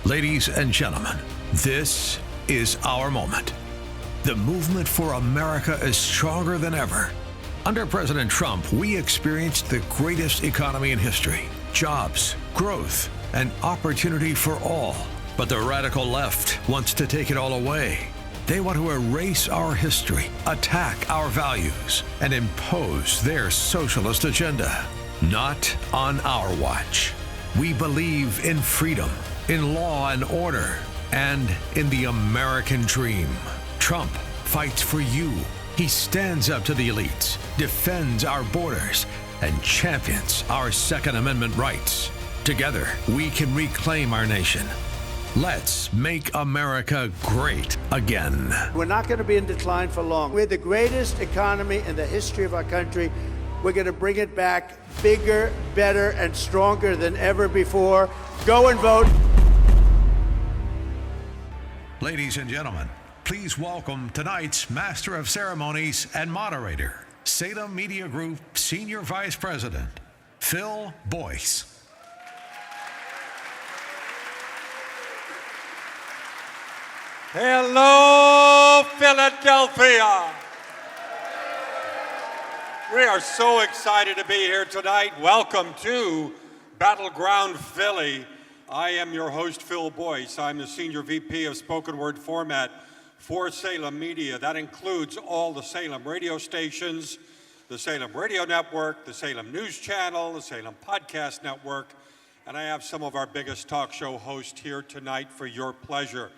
Ladies and gentlemen, this is our moment. The movement for America is stronger than ever. Under President Trump, we experienced the greatest economy in history, jobs, growth, and opportunity for all. But the radical left wants to take it all away. They want to erase our history, attack our values, and impose their socialist agenda. Not on our watch. We believe in freedom, in law and order, and in the American dream. Trump fights for you. He stands up to the elites, defends our borders, and champions our Second Amendment rights. Together, we can reclaim our nation. Let's make America great again. We're not going to be in decline for long. We're the greatest economy in the history of our country. We're going to bring it back bigger, better, and stronger than ever before. Go and vote. Ladies and gentlemen, please welcome tonight's Master of Ceremonies and Moderator, Salem Media Group Senior Vice President, Phil Boyce. Hello, Philadelphia. We are so excited to be here tonight. Welcome to Battleground Philly. I am your host, Phil Boyce. I'm the Senior VP of Spoken Word Format for Salem Media. That includes all the Salem radio stations, the Salem Radio Network, the Salem News Channel, the Salem Podcast Network, and I have some of our biggest talk show hosts here tonight for your pleasure.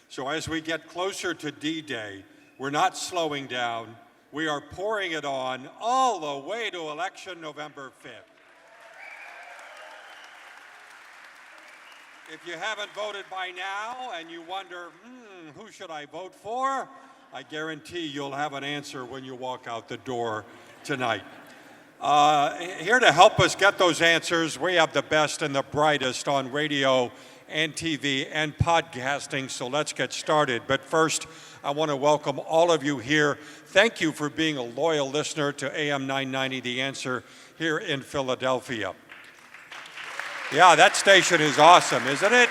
So as we get closer to D-Day, we're not slowing down. We are pouring it on all the way to election November 5th. If you haven't voted by now and you wonder, who should I vote for? I guarantee you'll have an answer when you walk out the door tonight. Here to help us get those answers, we have the best and the brightest on radio and TV and podcasting, so let's get started. But first, I want to welcome all of you here. Thank you for being a loyal listener to AM 990, The Answer, here in Philadelphia. Yeah, that station is awesome, isn't it?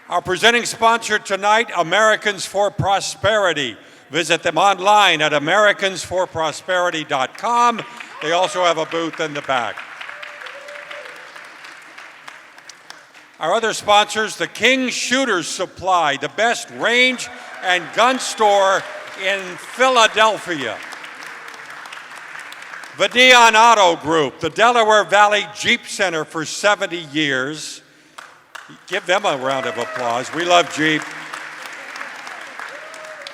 Our presenting sponsor tonight, Americans for Prosperity. Visit them online at americansforprosperity.com. They also have a booth in the back. Our other sponsors, the King Shooters Supply, the best range and gun store in Philadelphia. The Neon Auto Group, the Delaware Valley Jeep Center for 70 years. Give them a round of applause. We love Jeep.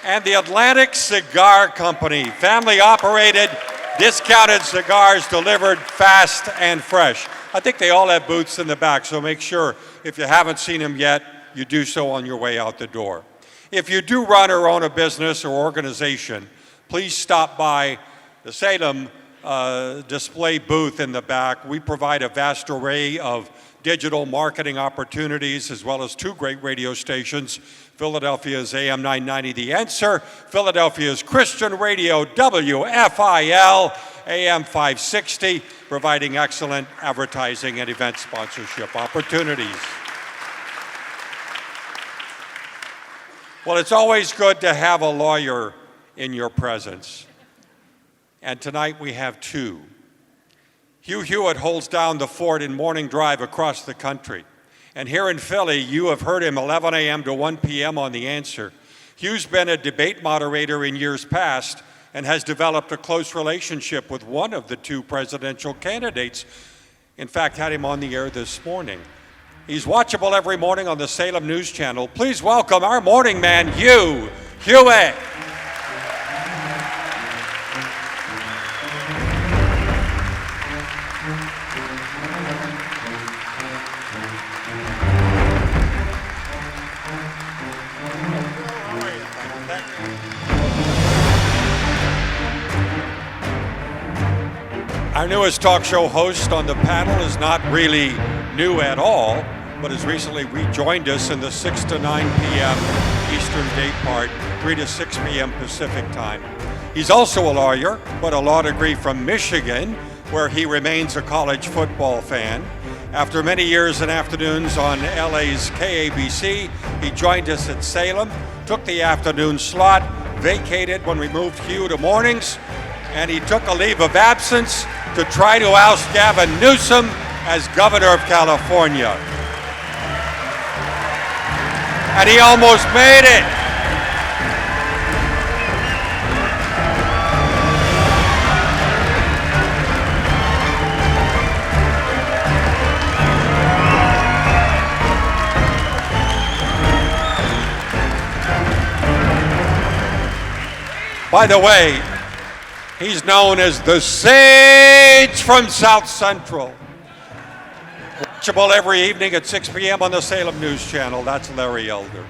And the Atlantic Cigar Company, family-operated, discounted cigars delivered fast and fresh. I think they all have booths in the back, so make sure if you haven't seen them yet, you do so on your way out the door. If you do run or own a business or organization, please stop by the Salem display booth in the back. We provide a vast array of digital marketing opportunities as well as two great radio stations. Philadelphia's AM 990, The Answer. Philadelphia's Christian Radio, WFIL, AM 560, providing excellent advertising and event sponsorship opportunities. Well, it's always good to have a lawyer in your presence. And tonight we have two. Hugh Hewitt holds down the fort in Morning Drive across the country. And here in Philly, you have heard him 11 a.m. to 1 p.m. on The Answer. Hugh's been a debate moderator in years past and has developed a close relationship with one of the two presidential candidates. In fact, had him on the air this morning. He's watchable every morning on the Salem News Channel. Please welcome our morning man, Hugh Hewitt. Our newest talk show host on the panel is not really new at all, but has recently rejoined us in the 6 to 9 p.m. Eastern day part, 3 to 6 p.m. Pacific time. He's also a lawyer, but a law degree from Michigan, where he remains a college football fan. After many years and afternoons on LA's KABC, he joined us at Salem, took the afternoon slot, vacated when we moved Hugh to mornings, and he took a leave of absence to try to oust Gavin Newsom as governor of California. And he almost made it. By the way, he's known as the Sage from South Central. Watchable every evening at 6 p.m. on the Salem News Channel. That's Larry Elder.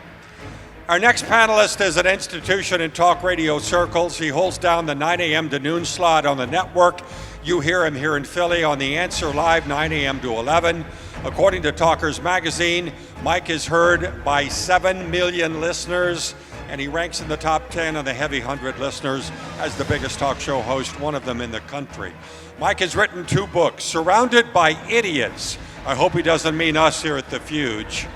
Our next panelist is an institution in talk radio circles. He holds down the 9 a.m. to noon slot on the network. You hear him here in Philly on The Answer Live, 9 a.m. to 11. According to Talkers Magazine, Mike is heard by 7 million listeners, and he ranks in the top 10 on the Heavy 100 listeners as the biggest talk show host, one of them in the country. Mike has written 2 books, Surrounded by Idiots. I hope he doesn't mean us here at the FUGE.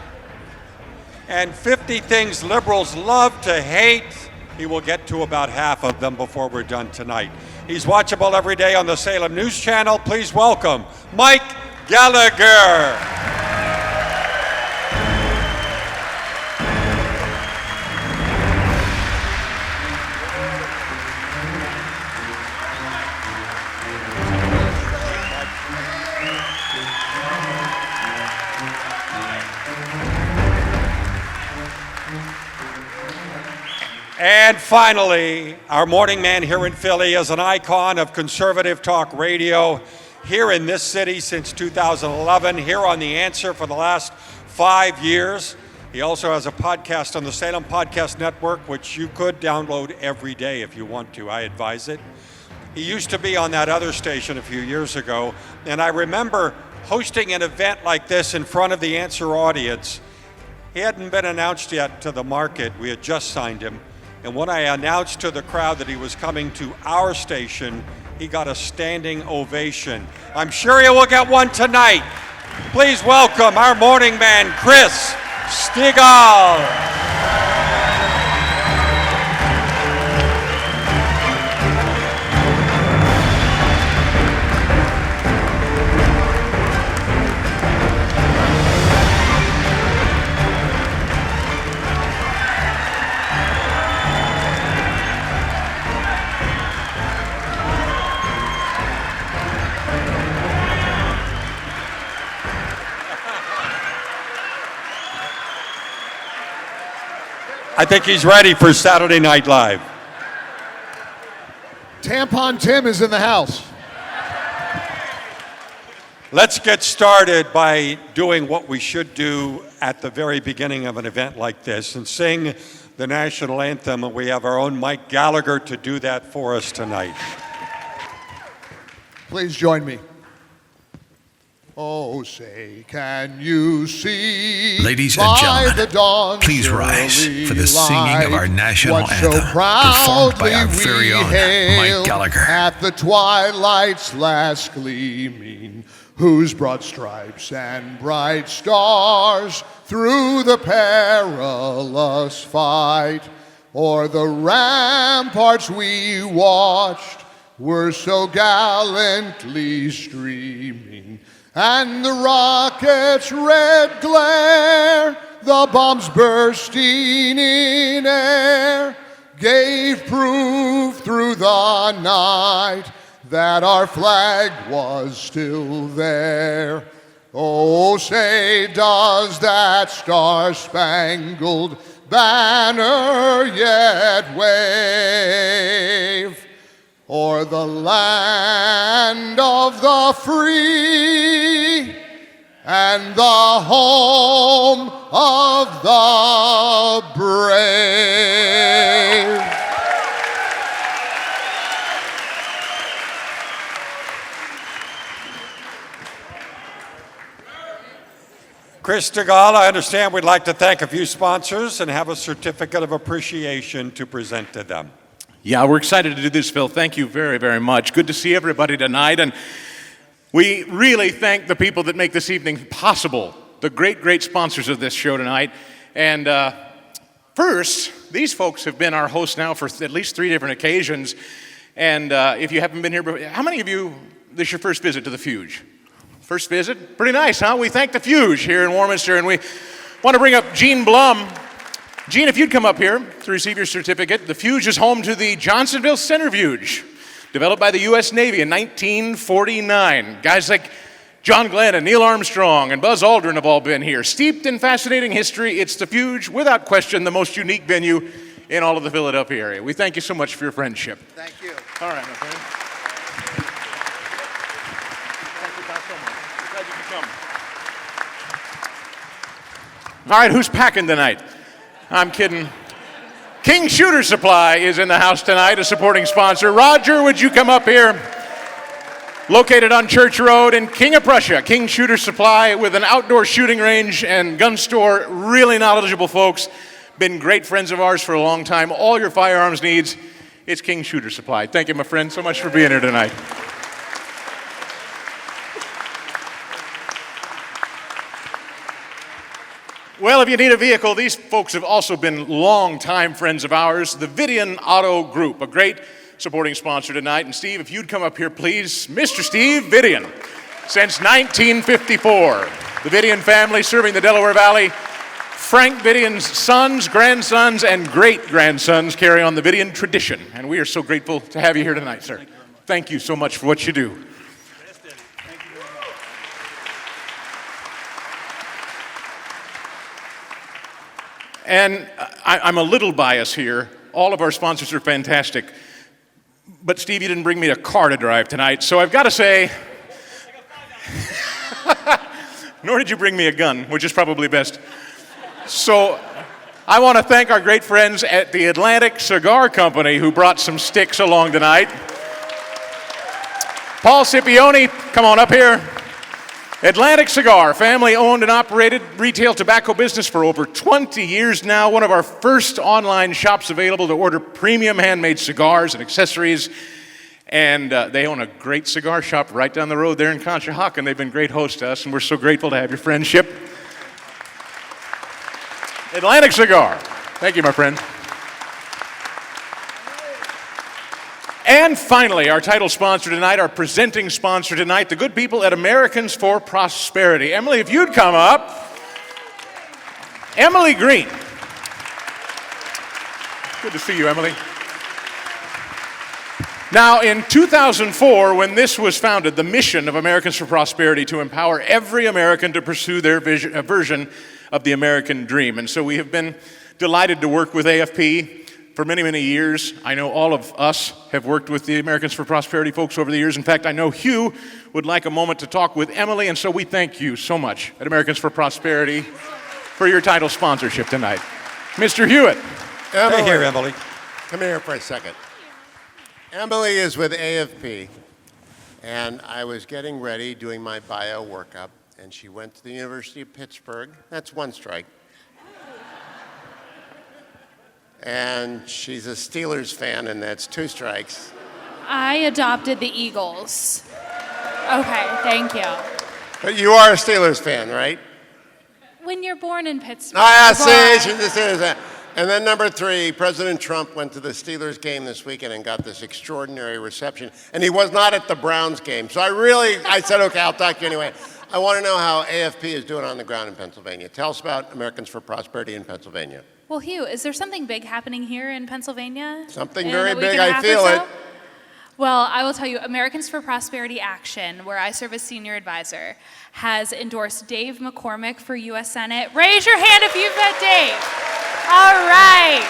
And 50 Things Liberals Love to Hate. He will get to about half of them before we're done tonight. He's watchable every day on the Salem News Channel. Please welcome Mike Gallagher. And finally, our morning man here in Philly is an icon of conservative talk radio here in this city since 2011, here on The Answer for the last 5 years. He also has a podcast on the Salem Podcast Network, which you could download every day if you want to. I advise it. He used to be on that other station a few years ago, and I remember hosting an event like this in front of the Answer audience. He hadn't been announced yet to the market. We had just signed him. And when I announced to the crowd that he was coming to our station, he got a standing ovation. I'm sure he will get one tonight. Please welcome our morning man, Chris STIGALL. I think he's ready for Saturday Night Live. Tampon Tim is in the house. Let's get started by doing what we should do at the very beginning of an event like this and sing the national anthem. And we have our own Mike Gallagher to do that for us tonight. Please join me. Oh, say, can you see? Ladies and gentlemen, please rise for the singing of our national anthem, performed by our very own Mike Gallagher. At the twilight's last gleaming, whose broad stripes and bright stars through the perilous fight o'er the ramparts we watched were so gallantly streaming. And the rocket's red glare, the bombs bursting in air, gave proof through the night that our flag was still there. Oh, say, does that star-spangled banner yet wave o'er the land of the free and the home of the brave? Chris STIGALL, I understand we'd like to thank a few sponsors and have a certificate of appreciation to present to them. Yeah, we're excited to do this, Phil. Thank you very, very much. Good to see everybody tonight. And We really thank the people that make this evening possible, the great, great sponsors of this show tonight. And first, these folks have been our hosts now for at least 3 different occasions. And if you haven't been here before, how many of you, this is your first visit to the FUGE? First visit? Pretty nice, huh? We thank the FUGE here in Warminster, and we want to bring up Gene Blum. Gene, if you'd come up here to receive your certificate. The FUGE is home to the Johnsonville Centrifuge, developed by the U.S. Navy in 1949. Guys like John Glenn and Neil Armstrong and Buzz Aldrin have all been here. Steeped in fascinating history, it's the FUGE, without question, the most unique venue in all of the Philadelphia area. We thank you so much for your friendship. Thank you. All right, my friend. Thank you guys so much. Glad you could come. All right, who's packing tonight? I'm kidding. King Shooter Supply is in the house tonight, a supporting sponsor. Roger, would you come up here? Located on Church Road in King of Prussia, King Shooter Supply with an outdoor shooting range and gun store. Really knowledgeable folks. Been great friends of ours for a long time. All your firearms needs, it's King Shooter Supply. Thank you, my friend, so much for being here tonight. Well, if you need a vehicle, these folks have also been long-time friends of ours. The Vidian Auto Group, a great supporting sponsor tonight. And Steve, if you'd come up here, please. Mr. Steve Vidian, since 1954. The Vidian family serving the Delaware Valley. Frank Vidian's sons, grandsons, and great-grandsons carry on the Vidian tradition. And we are so grateful to have you here tonight, sir. Thank you so much for what you do. And I'm a little biased here. All of our sponsors are fantastic. But Steve, you didn't bring me a car to drive tonight, so I've got to say, nor did you bring me a gun, which is probably best. So I want to thank our great friends at the Atlantic Cigar Company who brought some sticks along tonight. Paul Scipione, come on up here. Atlantic Cigar, family-owned and operated retail tobacco business for over 20 years now. One of our first online shops available to order premium handmade cigars and accessories. And they own a great cigar shop right down the road there in Conshohocken. They've been great hosts to us, and we're so grateful to have your friendship. Atlantic Cigar. Thank you, my friend. And finally, our title sponsor tonight, our presenting sponsor tonight, the good people at Americans for Prosperity. Emily, if you'd come up. Emily Green. Good to see you, Emily. Now, in 2004, when this was founded, the mission of Americans for Prosperity to empower every American to pursue their version of the American dream. And so we have been delighted to work with AFP for many, many years. I know all of us have worked with the Americans for Prosperity folks over the years. In fact, I know Hugh would like a moment to talk with Emily, and so we thank you so much at Americans for Prosperity for your title sponsorship tonight. Mr. Hewitt. Emily, Hey here, Emily. come here for a second. Emily is with AFP, and I was getting ready doing my bio workup, and she went to the University of Pittsburgh. That's one strike. And she's a Steelers fan, and that's 2 strikes. I adopted the Eagles. Okay, thank you. But you are a Steelers fan, right? When you're born in Pittsburgh. Ah, see, Boy. she's a Steelers fan. And then number 3, President Trump went to the Steelers game this weekend and got this extraordinary reception. And he was not at the Browns game. So I said, okay, I'll talk to you anyway. I want to know how AFP is doing on the ground in Pennsylvania. Tell us about Americans for Prosperity in Pennsylvania. Well, Hugh, is there something big happening here in Pennsylvania? Something in very a week big, and a I half or feel so? it. Well, I will tell you, Americans for Prosperity Action, where I serve as senior advisor, has endorsed Dave McCormick for U.S. Senate. Raise your hand if you've met Dave. All right.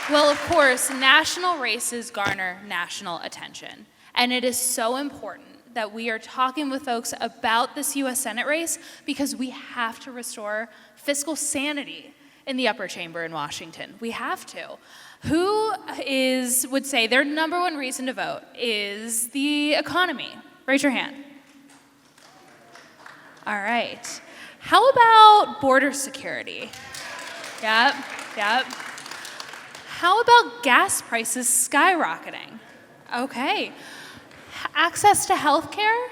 Well, of course, national races garner national attention. And it is so important that we are talking with folks about this U.S. Senate race because we have to restore fiscal sanity in the upper chamber in Washington. We have to. Who would say their number one reason to vote is the economy? Raise your hand. All right. How about border security? Yep. How about gas prices skyrocketing? Okay. Access to health care?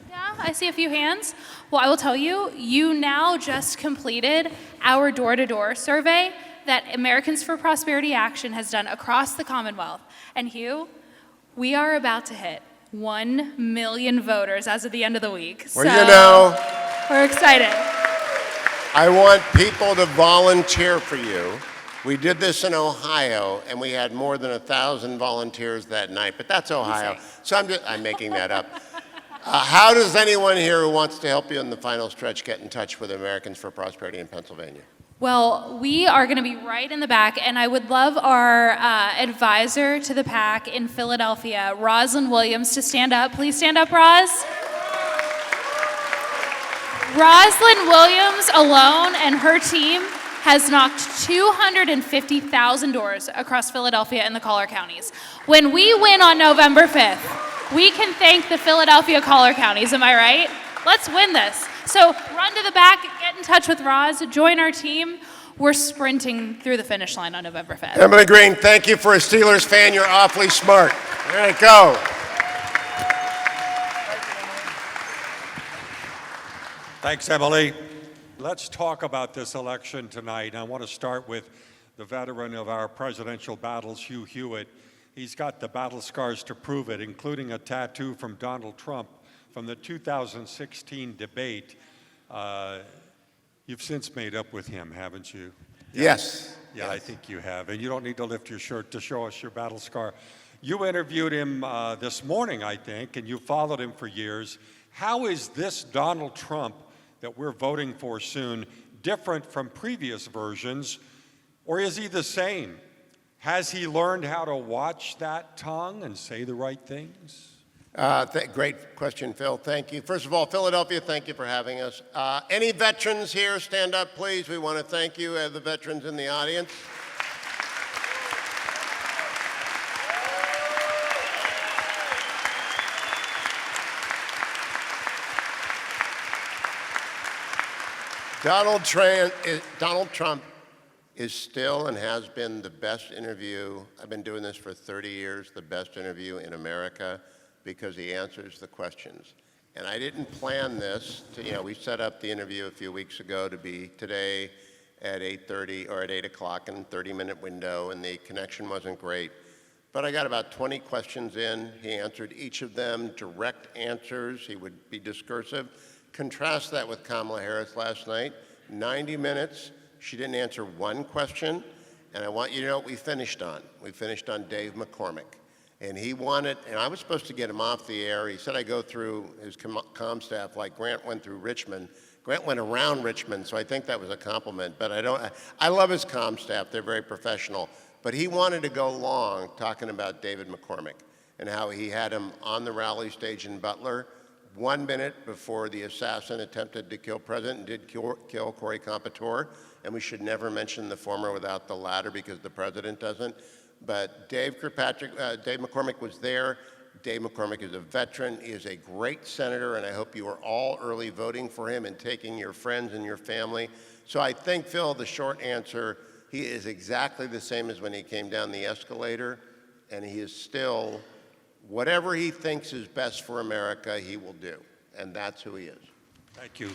Yeah, I see a few hands. Well, I will tell you, you now just completed our door-to-door survey that Americans for Prosperity Action has done across the Commonwealth. And Hugh, we are about to hit 1 million voters as of the end of the week. Well, you know, we're excited. I want people to volunteer for you. We did this in Ohio, and we had more than 1,000 volunteers that night, but that's Ohio. So I'm making that up. How does anyone here who wants to help you in the final stretch get in touch with Americans for Prosperity in Pennsylvania? Well, we are going to be right in the back, and I would love our advisor to the PAC in Philadelphia, Rosalind Williams, to stand up. Please stand up, Roz. Rosalind Williams alone and her team has knocked 250,000 doors across Philadelphia and the collar counties. When we win on November 5th, we can thank the Philadelphia collar counties, am I right? Let's win this. So run to the back, get in touch with Roz, join our team. We're sprinting through the finish line on November 5th. Emily Green, thank you. For a Steelers fan, you're awfully smart. All right, go. Thanks, Emily. Let's talk about this election tonight. I want to start with the veteran of our presidential battles, Hugh Hewitt. He's got the battle scars to prove it, including a tattoo from Donald Trump from the 2016 debate. You've since made up with him, haven't you? Yes. Yeah, yes. I think you have. And you don't need to lift your shirt to show us your battle scar. You interviewed him this morning, I think, and you followed him for years. How is this Donald Trump that we're voting for soon different from previous versions, or is he the same? Has he learned how to watch that tongue and say the right things? Great question, Phil. Thank you. First of all, Philadelphia, thank you for having us. Any veterans here, stand up, please. We want to thank you, the veterans in the audience. Donald Trump is still and has been the best interview. I've been doing this for 30 years, the best interview in America, because he answers the questions. And I didn't plan this we set up the interview a few weeks ago to be today at 8:30 or at 8 o'clock in a 30-minute window, and the connection wasn't great. But I got about 20 questions in. He answered each of them, direct answers. He would be discursive. Contrast that with Kamala Harris last night, 90 minutes. She didn't answer one question, and I want you to know what we finished on. We finished on Dave McCormick. And he wanted, and I was supposed to get him off the air. He said I go through his comm staff like Grant went through Richmond. Grant went around Richmond, so I think that was a compliment. But I love his comm staff. They're very professional. But he wanted to go long talking about David McCormick and how he had him on the rally stage in Butler 1 minute before the assassin attempted to kill President and did kill Corey Compatore. And we should never mention the former without the latter because the president doesn't. But Dave McCormick was there. Dave McCormick is a veteran. He is a great senator, and I hope you are all early voting for him and taking your friends and your family. So I think, Phil, the short answer, he is exactly the same as when he came down the escalator, and he is still, whatever he thinks is best for America, he will do. And that's who he is. Thank you.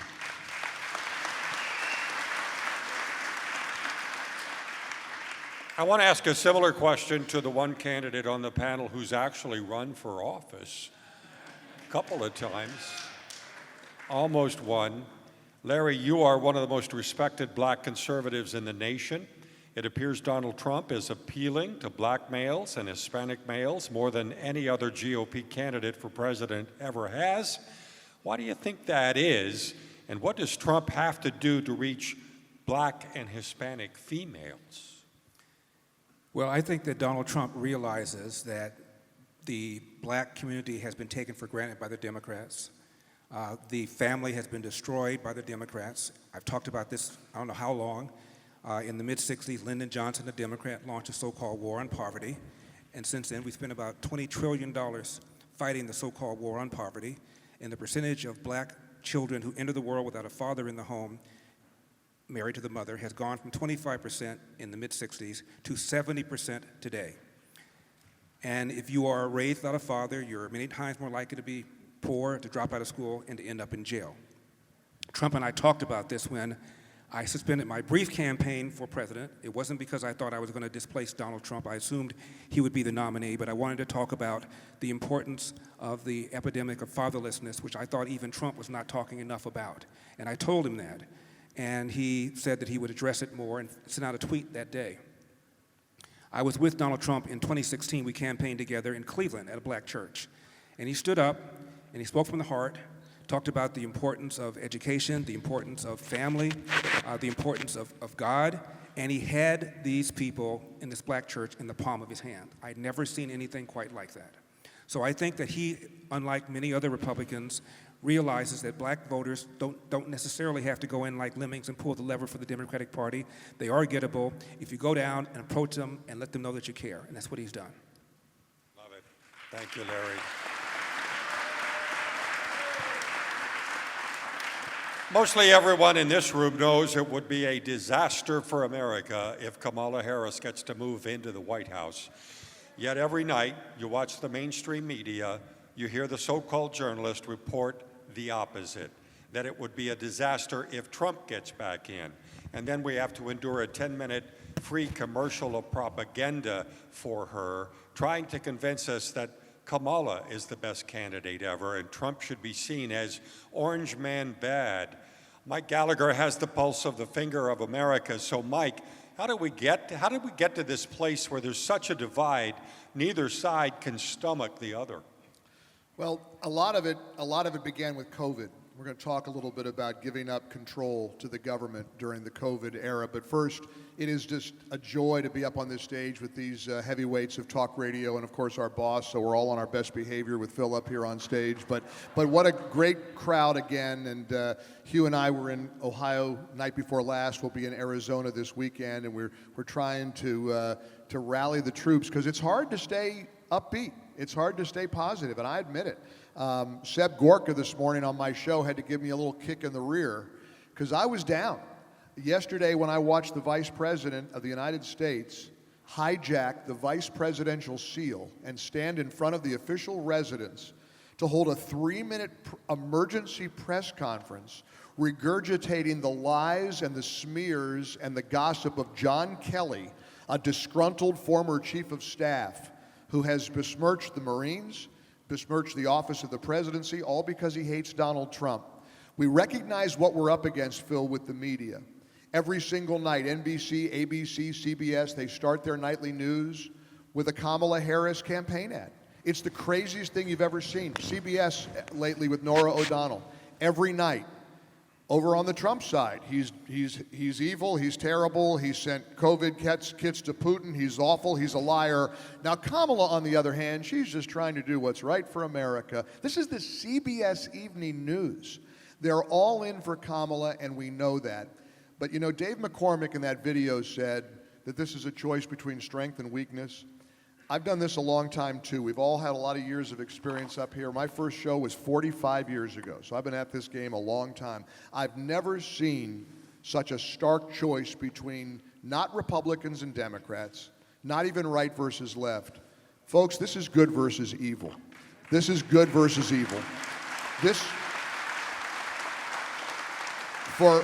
I want to ask a similar question to the one candidate on the panel who's actually run for office a couple of times, almost won. Larry, you are one of the most respected black conservatives in the nation. It appears Donald Trump is appealing to black males and Hispanic males more than any other GOP candidate for president ever has. Why do you think that is? And what does Trump have to do to reach black and Hispanic females? Well, I think that Donald Trump realizes that the black community has been taken for granted by the Democrats. The family has been destroyed by the Democrats. I've talked about this, I don't know how long. In the mid-'60s, Lyndon Johnson, a Democrat, launched a so-called war on poverty. And since then, we spent about $20 trillion fighting the so-called war on poverty. And the percentage of black children who enter the world without a father in the home, married to the mother, has gone from 25% in the mid-'60s to 70% today. And if you are raised without a father, you're many times more likely to be poor, to drop out of school, and to end up in jail. Trump and I talked about this when I suspended my brief campaign for president. It wasn't because I thought I was going to displace Donald Trump. I assumed he would be the nominee, but I wanted to talk about the importance of the epidemic of fatherlessness, which I thought even Trump was not talking enough about. And I told him that. And he said that he would address it more and sent out a tweet that day. I was with Donald Trump in 2016. We campaigned together in Cleveland at a black church. And he stood up and he spoke from the heart, talked about the importance of education, the importance of family, the importance of God, and he had these people in this black church in the palm of his hand. I'd never seen anything quite like that. So I think that he, unlike many other Republicans, realizes that black voters don't necessarily have to go in like lemmings and pull the lever for the Democratic Party. They are gettable if you go down and approach them and let them know that you care, and that's what he's done. Love it. Thank you, Larry. Mostly everyone in this room knows it would be a disaster for America if Kamala Harris gets to move into the White House. Yet every night, you watch the mainstream media, you hear the so-called journalists report the opposite, that it would be a disaster if Trump gets back in. And then we have to endure a 10-minute free commercial of propaganda for her, trying to convince us that Kamala is the best candidate ever, and Trump should be seen as orange man bad. Mike Gallagher has the pulse of the finger of America. So, Mike, how did we get to this place where there's such a divide, neither side can stomach the other? Well, a lot of it began with COVID. We're going to talk a little bit about giving up control to the government during the COVID era. But first, it is just a joy to be up on this stage with these heavyweights of talk radio and, of course, our boss. So we're all on our best behavior with Phil up here on stage. But what a great crowd again. And Hugh and I were in Ohio night before last. We'll be in Arizona this weekend. And we're trying to rally the troops because it's hard to stay upbeat. It's hard to stay positive, and I admit it. Seb Gorka this morning on my show had to give me a little kick in the rear because I was down. Yesterday when I watched the Vice President of the United States hijack the Vice Presidential seal and stand in front of the official residence to hold a 3-minute emergency press conference regurgitating the lies and the smears and the gossip of John Kelly, a disgruntled former chief of staff who has besmirched the Marines, besmirched the office of the presidency, all because he hates Donald Trump. We recognize what we're up against, Phil, with the media. Every single night, NBC, ABC, CBS, they start their nightly news with a Kamala Harris campaign ad. It's the craziest thing you've ever seen. CBS lately with Norah O'Donnell. Every night. Over on the Trump side, he's evil, he's terrible, he sent COVID kits to Putin, he's awful, he's a liar. Now Kamala, on the other hand, she's just trying to do what's right for America. This is the CBS Evening News. They're all in for Kamala, and we know that. But you know, Dave McCormick in that video said that this is a choice between strength and weakness. I've done this a long time too. We've all had a lot of years of experience up here. My first show was 45 years ago, so I've been at this game a long time. I've never seen such a stark choice between not Republicans and Democrats, not even right versus left. Folks, this is good versus evil. This is good versus evil. This, for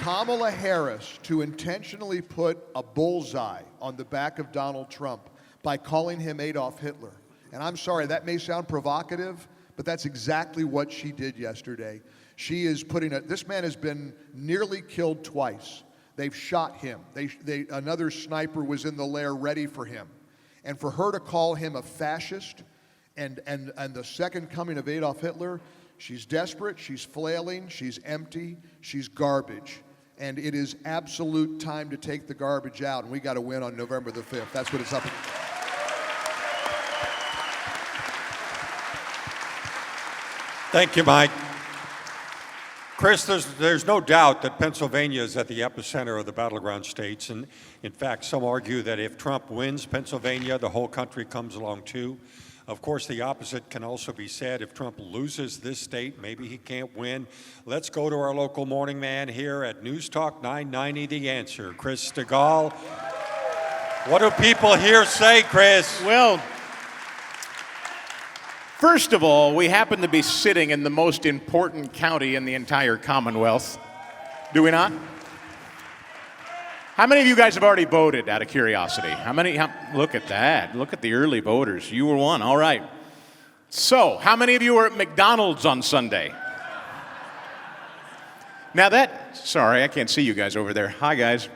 Kamala Harris to intentionally put a bullseye on the back of Donald Trump by calling him Adolf Hitler. And I'm sorry, that may sound provocative, but that's exactly what she did yesterday. She is this man has been nearly killed twice. They've shot him. Another sniper was in the lair ready for him. And for her to call him a fascist and the second coming of Adolf Hitler, she's desperate, she's flailing, she's empty, she's garbage. And it is absolute time to take the garbage out, and we got to win on November the 5th. That's what it's up against. Thank you, Mike. Chris, there's no doubt that Pennsylvania is at the epicenter of the battleground states. And in fact, some argue that if Trump wins Pennsylvania, the whole country comes along too. Of course, the opposite can also be said. If Trump loses this state, maybe he can't win. Let's go to our local morning man here at News Talk 990, The Answer. Chris STIGALL. What do people here say, Chris? Well, first of all, we happen to be sitting in the most important county in the entire Commonwealth. Do we not? How many of you guys have already voted, out of curiosity? Look at that. Look at the early voters. You were one. All right. So, how many of you were at McDonald's on Sunday? Now sorry, I can't see you guys over there. Hi, guys.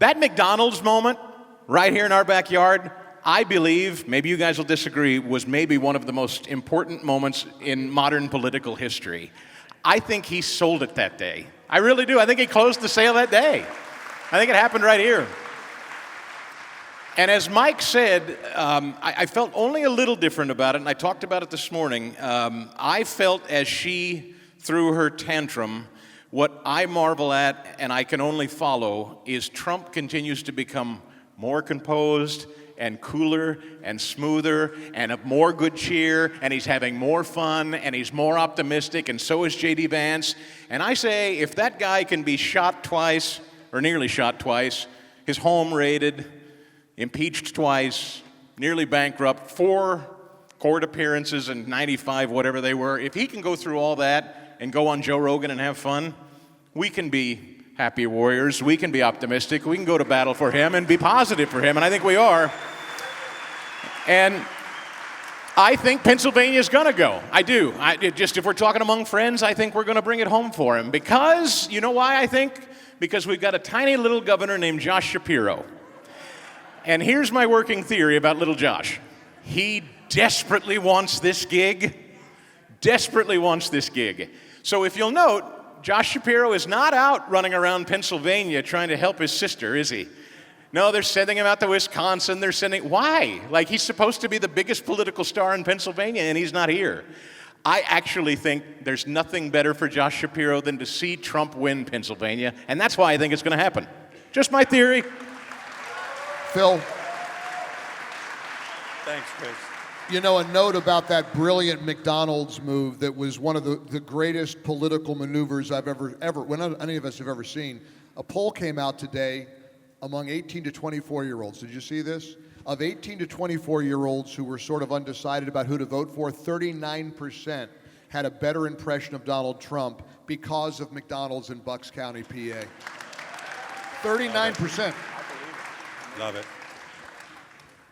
That McDonald's moment right here in our backyard, I believe, maybe you guys will disagree, was maybe one of the most important moments in modern political history. I think he sold it that day. I really do. I think he closed the sale that day. I think it happened right here. And as Mike said, I felt only a little different about it, and I talked about it this morning. I felt as she threw her tantrum, what I marvel at and I can only follow is Trump continues to become more composed and cooler and smoother and of more good cheer, and he's having more fun and he's more optimistic, and so is J.D. Vance. And I say, if that guy can be shot twice, or nearly shot twice, his home raided, impeached twice, nearly bankrupt, 4 court appearances in 95, whatever they were, if he can go through all that and go on Joe Rogan and have fun, we can be happy warriors, we can be optimistic, we can go to battle for him and be positive for him, and I think we are. And I think Pennsylvania's gonna go. I do. If we're talking among friends, I think we're gonna bring it home for him. Because, you know why I think? Because we've got a tiny little governor named Josh Shapiro. And here's my working theory about little Josh. He desperately wants this gig. Desperately wants this gig. So if you'll note, Josh Shapiro is not out running around Pennsylvania trying to help his sister, is he? No, they're sending him out to Wisconsin. Why? Like, he's supposed to be the biggest political star in Pennsylvania, and he's not here. I actually think there's nothing better for Josh Shapiro than to see Trump win Pennsylvania, and that's why I think it's going to happen. Just my theory. Phil, Thanks, Chris. you know, a note about that brilliant McDonald's move that was one of the greatest political maneuvers I've ever, any of us have ever seen. A poll came out today among 18 to 24-year-olds. Did you see this? Of 18 to 24-year-olds who were sort of undecided about who to vote for, 39% had a better impression of Donald Trump because of McDonald's in Bucks County, PA. 39%. Love it.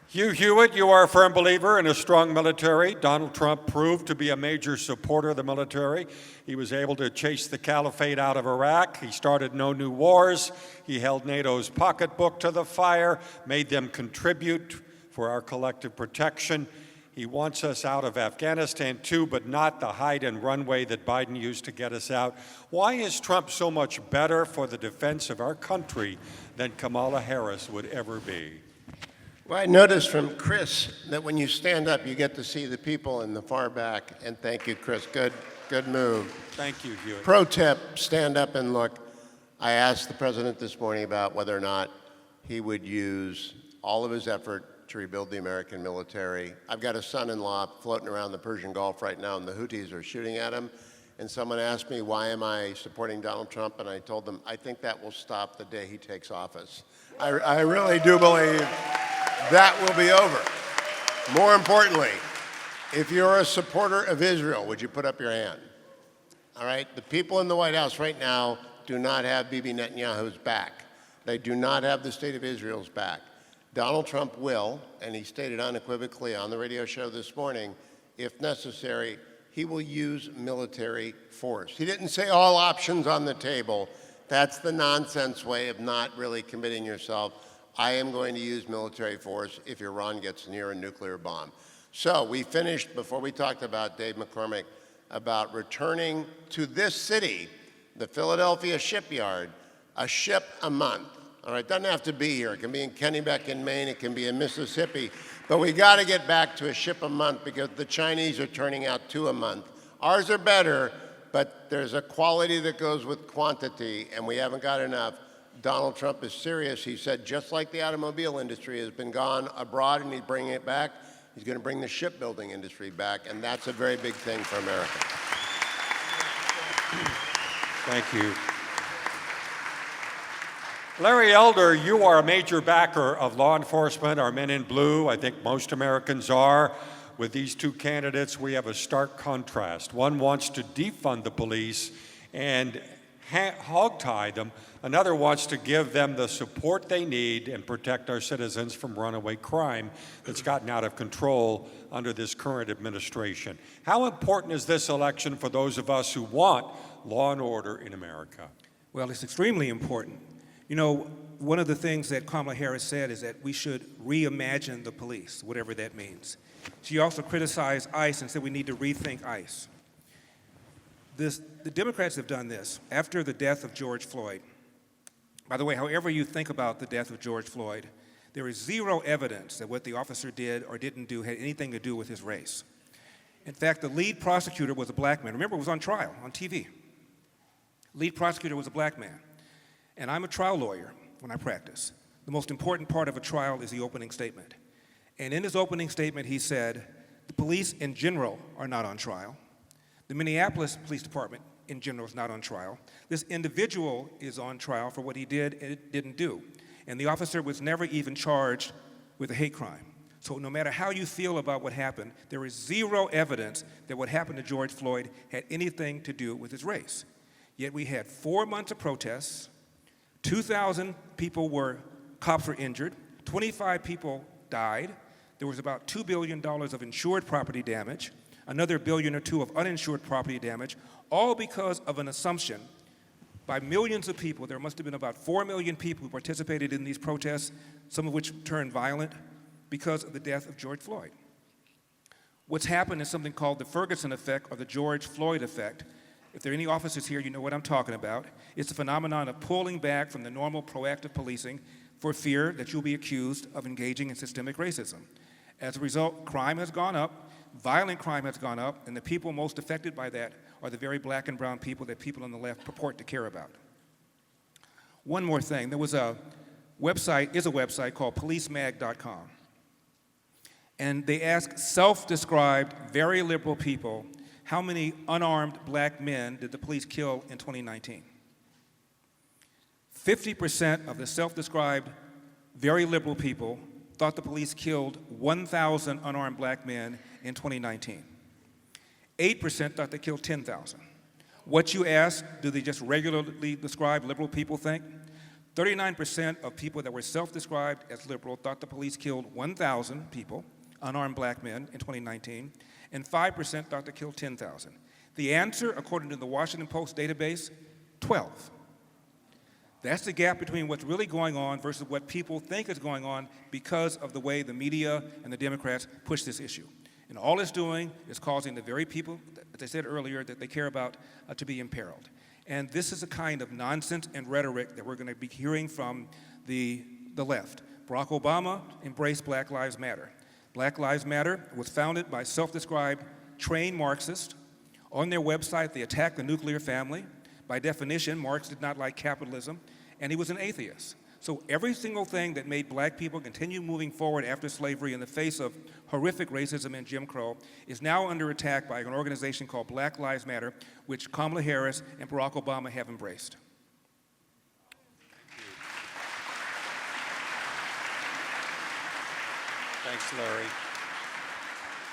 Hugh Hewitt, you are a firm believer in a strong military. Donald Trump proved to be a major supporter of the military. He was able to chase the caliphate out of Iraq. He started no new wars. He held NATO's pocketbook to the fire, made them contribute for our collective protection. He wants us out of Afghanistan too, but not the hide and runway that Biden used to get us out. Why is Trump so much better for the defense of our country than Kamala Harris would ever be? Well, I noticed from Chris that when you stand up, you get to see the people in the far back. And thank you, Chris. Good move. Thank you, Hewitt. Pro tip, stand up and look. I asked the president this morning about whether or not he would use all of his effort to rebuild the American military. I've got a son-in-law floating around the Persian Gulf right now, and the Houthis are shooting at him. And someone asked me, why am I supporting Donald Trump? And I told them, I think that will stop the day he takes office. I really do believe that will be over. More importantly, if you're a supporter of Israel, would you put up your hand? All right? The people in the White House right now do not have Bibi Netanyahu's back. They do not have the state of Israel's back. Donald Trump will, and he stated unequivocally on the radio show this morning, if necessary, he will use military force. He didn't say all options on the table. That's the nonsense way of not really committing yourself. I am going to use military force if Iran gets near a nuclear bomb. So we finished, before we talked about Dave McCormick, about returning to this city, the Philadelphia shipyard, a ship a month. All right, it doesn't have to be here. It can be in Kennebec in Maine. It can be in Mississippi. But we got to get back to a ship a month because the Chinese are turning out 2 a month. Ours are better, but there's a quality that goes with quantity, and we haven't got enough. Donald Trump is serious. He said just like the automobile industry has been gone abroad and he's bringing it back, he's going to bring the shipbuilding industry back, and that's a very big thing for America. Thank you. Larry Elder, you are a major backer of law enforcement, our men in blue. I think most Americans are. With these two candidates, we have a stark contrast. One wants to defund the police and hogtie them. Another wants to give them the support they need and protect our citizens from runaway crime that's gotten out of control under this current administration. How important is this election for those of us who want law and order in America? Well, it's extremely important. You know, one of the things that Kamala Harris said is that we should reimagine the police, whatever that means. She also criticized ICE and said we need to rethink ICE. The Democrats have done this after the death of George Floyd. By the way, however you think about the death of George Floyd, there is zero evidence that what the officer did or didn't do had anything to do with his race. In fact, the lead prosecutor was a black man. Remember, it was on trial, on TV. Lead prosecutor was a black man. And I'm a trial lawyer when I practice. The most important part of a trial is the opening statement. And in his opening statement, he said, the police in general are not on trial. The Minneapolis Police Department in general is not on trial. This individual is on trial for what he did and didn't do. And the officer was never even charged with a hate crime. So no matter how you feel about what happened, there is zero evidence that what happened to George Floyd had anything to do with his race. Yet we had 4 months of protests, 2,000 cops were injured, 25 people died, there was about $2 billion of insured property damage, another $1 billion or $2 billion of uninsured property damage, all because of an assumption by millions of people. There must have been about 4 million people who participated in these protests, some of which turned violent because of the death of George Floyd. What's happened is something called the Ferguson effect or the George Floyd effect. If there are any officers here, you know what I'm talking about. It's a phenomenon of pulling back from the normal proactive policing for fear that you'll be accused of engaging in systemic racism. As a result, crime has gone up, violent crime has gone up, and the people most affected by that are the very black and brown people that people on the left purport to care about. One more thing, there was a website called policemag.com. And they asked self-described, very liberal people, how many unarmed black men did the police kill in 2019? 50% of the self-described, very liberal people thought the police killed 1,000 unarmed black men in 2019. 8% thought they killed 10,000. What you ask, do they just regularly describe liberal people think? 39% of people that were self-described as liberal thought the police killed 1,000 people, unarmed black men, in 2019, and 5% thought they killed 10,000. The answer, according to the Washington Post database, 12. That's the gap between what's really going on versus what people think is going on because of the way the media and the Democrats push this issue. And all it's doing is causing the very people, as I said earlier, that they care about to be imperiled. And this is a kind of nonsense and rhetoric that we're going to be hearing from the left. Barack Obama embraced Black Lives Matter. Black Lives Matter was founded by self-described trained Marxists. On their website, they attacked the nuclear family. By definition, Marx did not like capitalism, and he was an atheist. So every single thing that made black people continue moving forward after slavery in the face of horrific racism and Jim Crow is now under attack by an organization called Black Lives Matter, which Kamala Harris and Barack Obama have embraced. Thanks, Larry.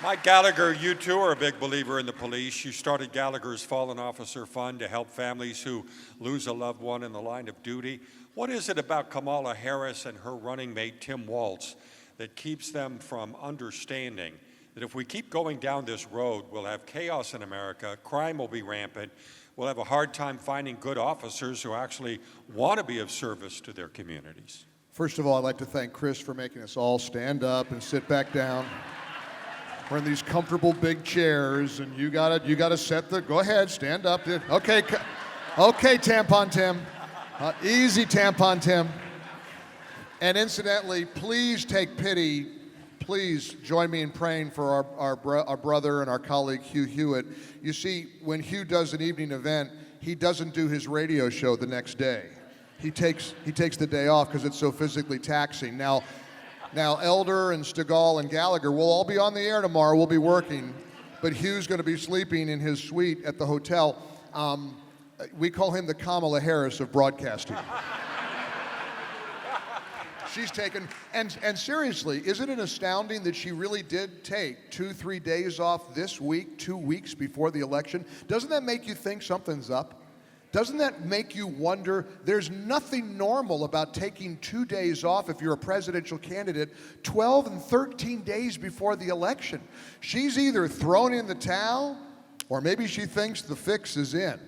Mike Gallagher, you too are a big believer in the police. You started Gallagher's Fallen Officer Fund to help families who lose a loved one in the line of duty. What is it about Kamala Harris and her running mate, Tim Walz, that keeps them from understanding that if we keep going down this road, we'll have chaos in America, crime will be rampant, we'll have a hard time finding good officers who actually want to be of service to their communities? First of all, I'd like to thank Chris for making us all stand up and sit back down. We're in these comfortable big chairs, and you gotta set the. Go ahead, stand up. Okay, Tampon Tim. Easy, Tampon Tim. And incidentally, please take pity. Please join me in praying for our brother and our colleague Hugh Hewitt. You see, when Hugh does an evening event, he doesn't do his radio show the next day. He takes the day off because it's so physically taxing. Now, Elder and Stigall and Gallagher will all be on the air tomorrow. We'll be working, but Hugh's going to be sleeping in his suite at the hotel. We call him the Kamala Harris of broadcasting. she's taken, and seriously, isn't it astounding that she really did take 2-3 days off this week, 2 weeks before the election? Doesn't that make you think something's up? Doesn't that make you wonder? There's nothing normal about taking 2 days off if you're a presidential candidate 12 and 13 days before the election. She's either thrown in the towel or maybe she thinks the fix is in.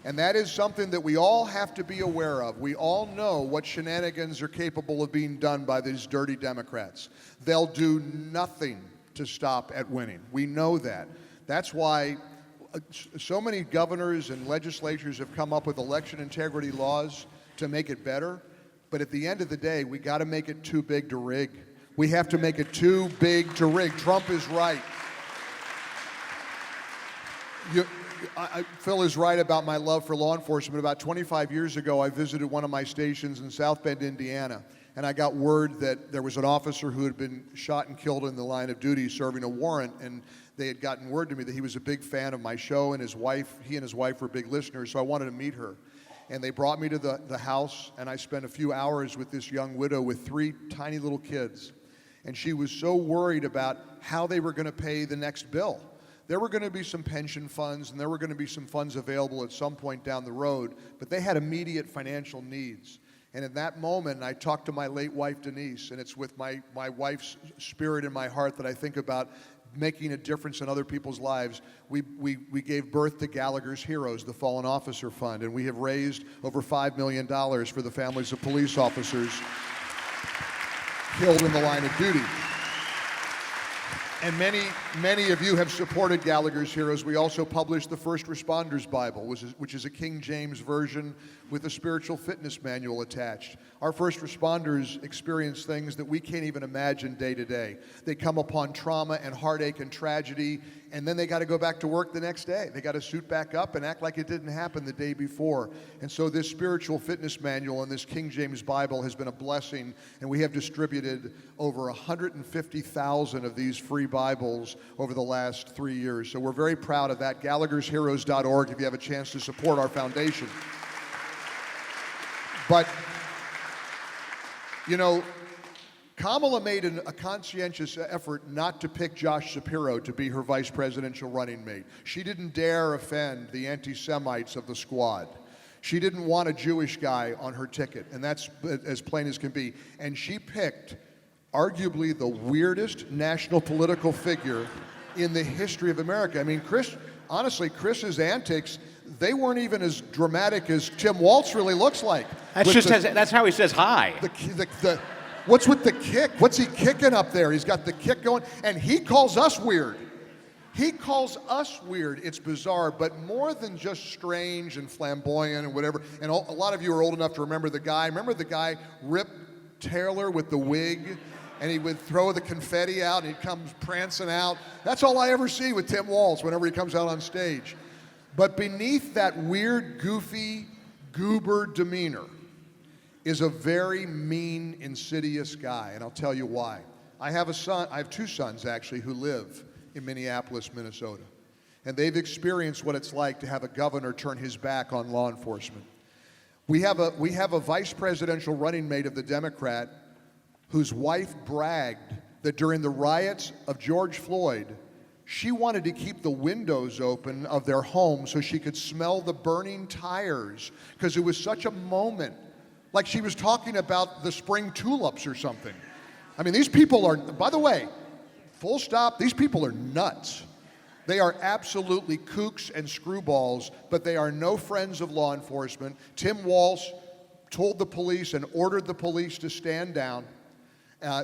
And that is something that we all have to be aware of. We all know what shenanigans are capable of being done by these dirty Democrats. They'll do nothing to stop at winning. We know that. That's why so many governors and legislatures have come up with election integrity laws to make it better. But at the end of the day, we got to make it too big to rig. We have to make it too big to rig. Trump is right. Phil is right about my love for law enforcement. About 25 years ago, I visited one of my stations in South Bend, Indiana, and I got word that there was an officer who had been shot and killed in the line of duty serving a warrant, and they had gotten word to me that he was a big fan of my show, and he and his wife were big listeners, so I wanted to meet her. And they brought me to the house, and I spent a few hours with this young widow with 3 tiny little kids. And she was so worried about how they were going to pay the next bill. There were going to be some pension funds, and there were going to be some funds available at some point down the road, but they had immediate financial needs. And in that moment, I talked to my late wife, Denise, and it's with my wife's spirit in my heart that I think about making a difference in other people's lives. We gave birth to Gallagher's Heroes, the Fallen Officer Fund, and we have raised over $5 million for the families of police officers killed in the line of duty. And many of you have supported Gallagher's Heroes. We also published the First Responders Bible, which is a King James version with a spiritual fitness manual attached. Our first responders experience things that we can't even imagine day to day. They come upon trauma and heartache and tragedy, and then they got to go back to work the next day. They got to suit back up and act like it didn't happen the day before. And so this spiritual fitness manual and this King James Bible has been a blessing, and we have distributed over 150,000 of these free Bibles over the last 3 years. So we're very proud of that. Gallagher'sHeroes.org if you have a chance to support our foundation. But, you know, Kamala made a conscientious effort not to pick Josh Shapiro to be her vice presidential running mate. She didn't dare offend the anti-Semites of the squad. She didn't want a Jewish guy on her ticket, and that's as plain as can be. And she picked arguably the weirdest national political figure in the history of America. I mean, Chris's antics, they weren't even as dramatic as Tim Walz really looks like. That's how he says hi. What's with the kick? What's he kicking up there? He's got the kick going, and he calls us weird. He calls us weird. It's bizarre, but more than just strange and flamboyant and whatever. And a lot of you are old enough to remember the guy. Remember the guy, Rip Taylor, with the wig? And he would throw the confetti out, and he comes prancing out. That's all I ever see with Tim Walz whenever he comes out on stage. But beneath that weird, goofy, goober demeanor is a very mean, insidious guy, and I'll tell you why. I have 2 sons, actually, who live in Minneapolis, Minnesota. And they've experienced what it's like to have a governor turn his back on law enforcement. We have a vice presidential running mate of the Democrat whose wife bragged that during the riots of George Floyd, she wanted to keep the windows open of their home so she could smell the burning tires, because it was such a moment, like she was talking about the spring tulips or something. I mean, these people are, by the way, full stop, these people are nuts. They are absolutely kooks and screwballs, but they are no friends of law enforcement. Tim Walz told the police and ordered the police to stand down.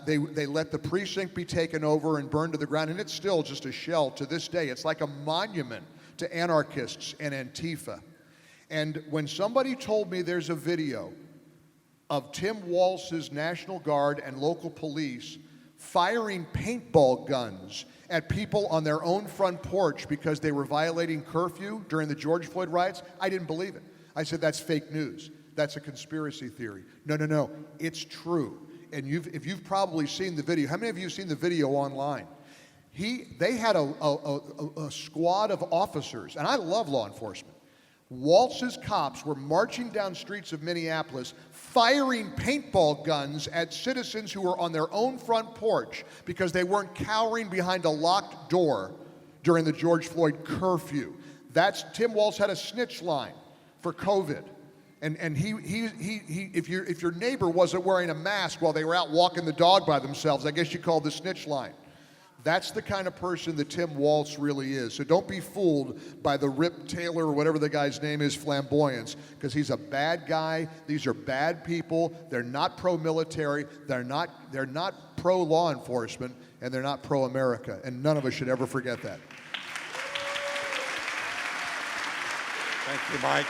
They let the precinct be taken over and burned to the ground, and it's still just a shell to this day. It's like a monument to anarchists and Antifa. And when somebody told me there's a video of Tim Walz's National Guard and local police firing paintball guns at people on their own front porch because they were violating curfew during the George Floyd riots, I didn't believe it. I said, that's fake news. That's a conspiracy theory. No, it's true. And if you've probably seen the video, how many of you have seen the video online? They had a squad of officers, and I love law enforcement. Walz's cops were marching down streets of Minneapolis, firing paintball guns at citizens who were on their own front porch because they weren't cowering behind a locked door during the George Floyd curfew. Tim Walz had a snitch line for COVID. And if your neighbor wasn't wearing a mask while they were out walking the dog by themselves, I guess you called the snitch line. That's the kind of person that Tim Walz really is. So don't be fooled by the Rip Taylor or whatever the guy's name is, flamboyance, because he's a bad guy. These are bad people. They're not pro-military. They're not pro-law enforcement, and they're not pro-America. And none of us should ever forget that. Thank you, Mike.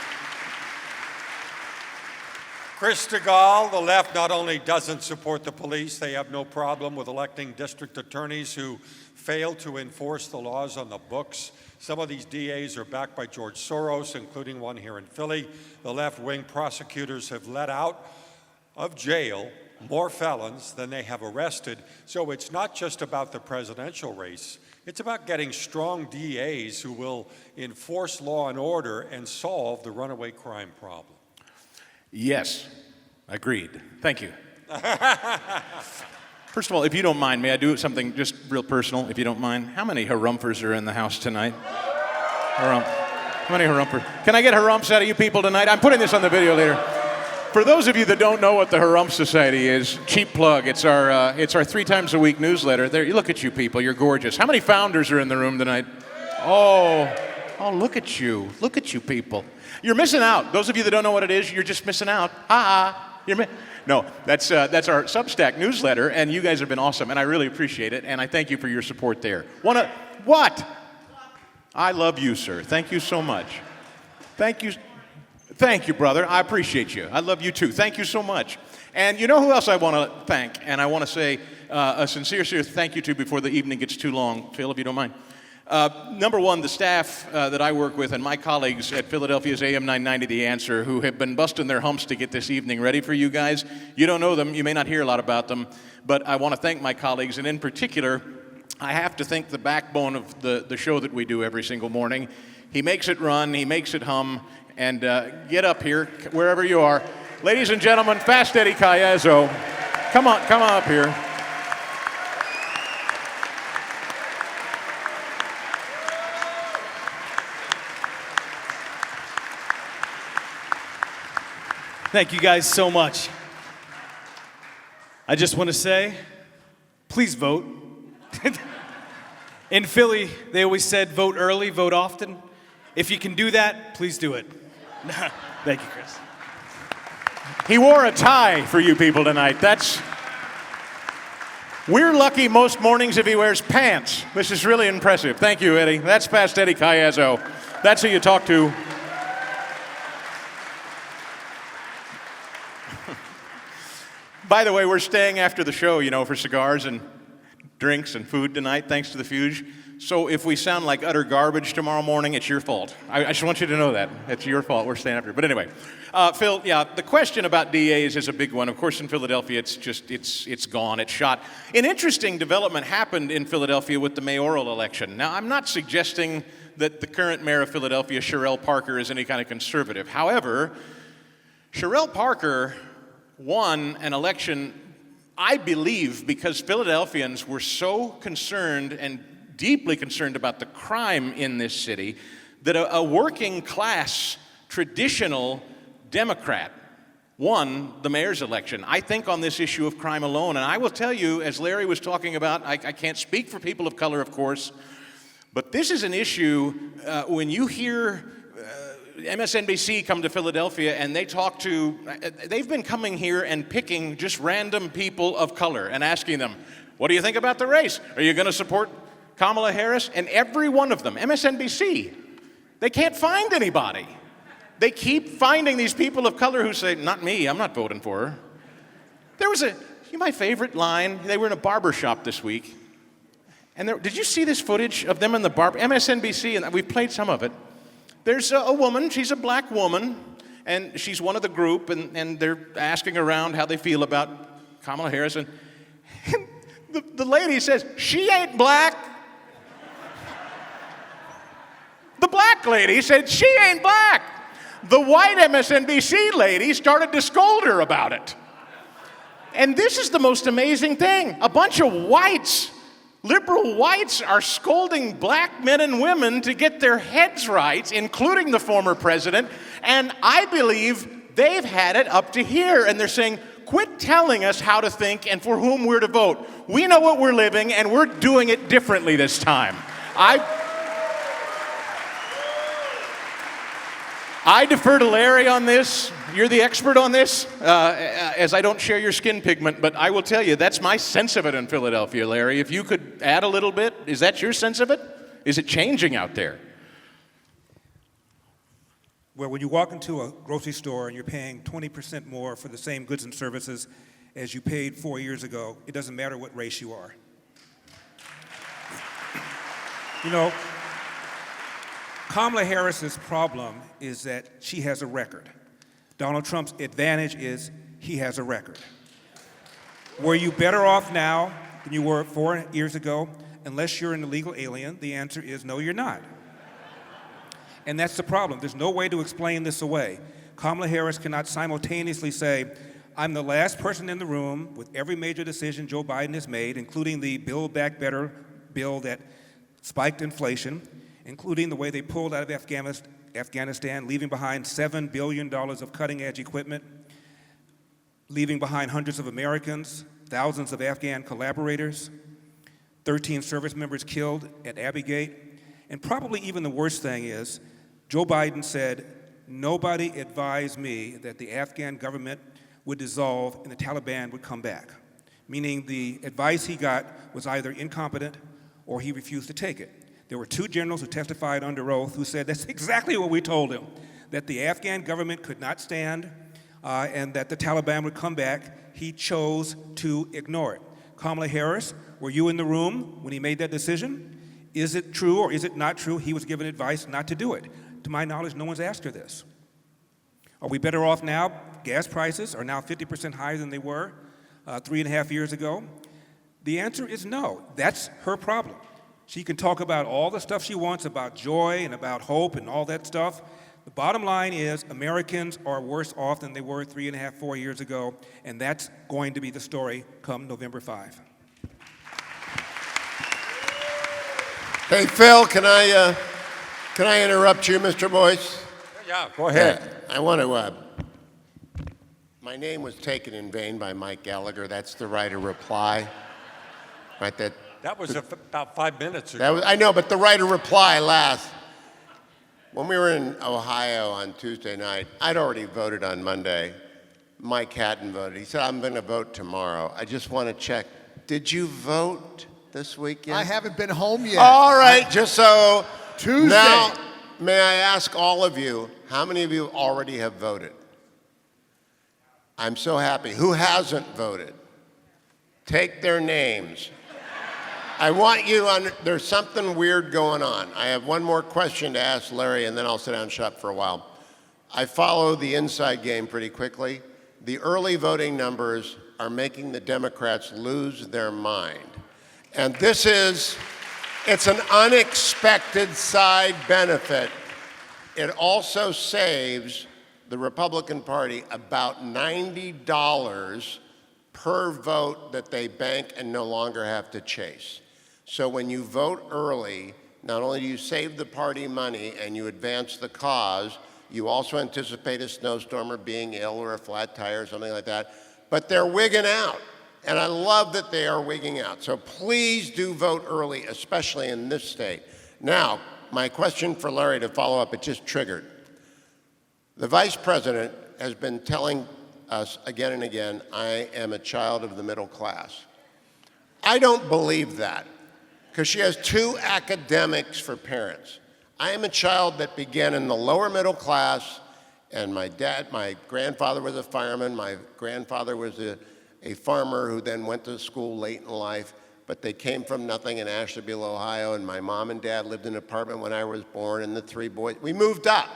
Chris STIGALL, the left not only doesn't support the police, they have no problem with electing district attorneys who fail to enforce the laws on the books. Some of these DAs are backed by George Soros, including one here in Philly. The left-wing prosecutors have let out of jail more felons than they have arrested. So it's not just about the presidential race. It's about getting strong DAs who will enforce law and order and solve the runaway crime problem. Yes, agreed. Thank you. First of all, if you don't mind, may I do something just real personal, if you don't mind? How many harumphers are in the house tonight? How many harumphers? Can I get harumphs out of you people tonight? I'm putting this on the video later. For those of you that don't know what the Harumph Society is, cheap plug, it's our 3 times a week newsletter. There, look at you people, you're gorgeous. How many founders are in the room tonight? Oh, look at you people. You're missing out. Those of you that don't know what it is, you're just missing out. No, that's our Substack newsletter, and you guys have been awesome, and I really appreciate it, and I thank you for your support there. What? I love you, sir. Thank you so much. Thank you, brother. I appreciate you. I love you too. Thank you so much. And you know who else I want to thank, and I want to say a sincere thank you to before the evening gets too long. Phil, if you don't mind. Number one, the staff that I work with and my colleagues at Philadelphia's AM 990, The Answer, who have been busting their humps to get this evening ready for you guys. You don't know them, you may not hear a lot about them, but I want to thank my colleagues, and in particular, I have to thank the backbone of the show that we do every single morning. He makes it run, he makes it hum, and get up here, wherever you are. Ladies and gentlemen, Fast Eddie Cayazzo, come on up here. Thank you guys so much. I just want to say, please vote. In Philly, they always said vote early, vote often. If you can do that, please do it. Thank you, Chris. He wore a tie for you people tonight. We're lucky most mornings if he wears pants. This is really impressive. Thank you, Eddie. That's Fast Eddie Cayazzo. That's who you talk to. By the way, we're staying after the show, for cigars and drinks and food tonight, thanks to the FUGE. So if we sound like utter garbage tomorrow morning, it's your fault. I just want you to know that. It's your fault. We're staying after. But anyway, Phil, the question about DAs is a big one. Of course, in Philadelphia, it's gone. It's shot. An interesting development happened in Philadelphia with the mayoral election. Now, I'm not suggesting that the current mayor of Philadelphia, Sherelle Parker, is any kind of conservative. However, Sherelle Parker won an election, I believe, because Philadelphians were so concerned and deeply concerned about the crime in this city that a working class, traditional Democrat won the mayor's election, I think, on this issue of crime alone. And I will tell you, as Larry was talking about, I can't speak for people of color, of course, but this is an issue when you hear MSNBC come to Philadelphia and they've been coming here and picking just random people of color and asking them, what do you think about the race? Are you going to support Kamala Harris? And every one of them, MSNBC, they can't find anybody. They keep finding these people of color who say, not me, I'm not voting for her. There was my favorite line, they were in a barber shop this week, and did you see this footage of them in the barber, MSNBC, and we've played some of it. There's a woman, she's a black woman, and she's one of the group, and they're asking around how they feel about Kamala Harris, and the lady says, she ain't black. The black lady said, she ain't black. the white MSNBC lady started to scold her about it. And this is the most amazing thing. A bunch of whites, liberal whites, are scolding black men and women to get their heads right, including the former president. And I believe they've had it up to here. And they're saying, quit telling us how to think and for whom we're to vote. We know what we're living, and we're doing it differently this time. I defer to Larry on this. You're the expert on this, as I don't share your skin pigment, but I will tell you, that's my sense of it in Philadelphia, Larry. If you could add a little bit, is that your sense of it? Is it changing out there? Well, when you walk into a grocery store and you're paying 20% more for the same goods and services as you paid 4 years ago, it doesn't matter what race you are. You know, Kamala Harris's problem is that she has a record. Donald Trump's advantage is he has a record. Were you better off now than you were 4 years ago? Unless you're an illegal alien, the answer is no, you're not. And that's the problem. There's no way to explain this away. Kamala Harris cannot simultaneously say, I'm the last person in the room with every major decision Joe Biden has made, including the Build Back Better bill that spiked inflation, including the way they pulled out of Afghanistan, leaving behind $7 billion of cutting-edge equipment, leaving behind hundreds of Americans, thousands of Afghan collaborators, 13 service members killed at Abbey Gate. And probably even the worst thing is, Joe Biden said, nobody advised me that the Afghan government would dissolve and the Taliban would come back. Meaning the advice he got was either incompetent or he refused to take it. There were 2 generals who testified under oath who said that's exactly what we told him, that the Afghan government could not stand and that the Taliban would come back. He chose to ignore it. Kamala Harris, were you in the room when he made that decision? Is it true or is it not true he was given advice not to do it? To my knowledge, no one's asked her this. Are we better off now? Gas prices are now 50% higher than they were 3.5 years ago. The answer is no. That's her problem. She can talk about all the stuff she wants about joy and about hope and all that stuff. The bottom line is Americans are worse off than they were 3.5, 4 years ago, and that's going to be the story come November 5. Hey, Phil, can I interrupt you, Mr. Boyce? Yeah, go ahead. Yeah, I want to, my name was taken in vain by Mike Gallagher. That's the right of reply. Right, that was about 5 minutes ago. I know, but the right of reply last. When we were in Ohio on Tuesday night, I'd already voted on Monday. Mike hadn't voted. He said, I'm going to vote tomorrow. I just want to check. Did you vote this weekend? I haven't been home yet. All right, just so. Tuesday. Now, may I ask all of you, how many of you already have voted? I'm so happy. Who hasn't voted? Take their names. I want you there's something weird going on. I have one more question to ask Larry, and then I'll sit down and shut up for a while. I follow the inside game pretty quickly. The early voting numbers are making the Democrats lose their mind. And it's an unexpected side benefit. It also saves the Republican Party about $90 per vote that they bank and no longer have to chase. So when you vote early, not only do you save the party money and you advance the cause, you also anticipate a snowstorm or being ill or a flat tire or something like that, but they're wigging out. And I love that they are wigging out. So please do vote early, especially in this state. Now, my question for Larry to follow up, it just triggered. The vice president has been telling us again and again, I am a child of the middle class. I don't believe that, because she has 2 academics for parents. I am a child that began in the lower middle class, and my grandfather was a fireman, my grandfather was a farmer who then went to school late in life, but they came from nothing in Ashtabula, Ohio, and my mom and dad lived in an apartment when I was born, and the 3 boys. We moved up.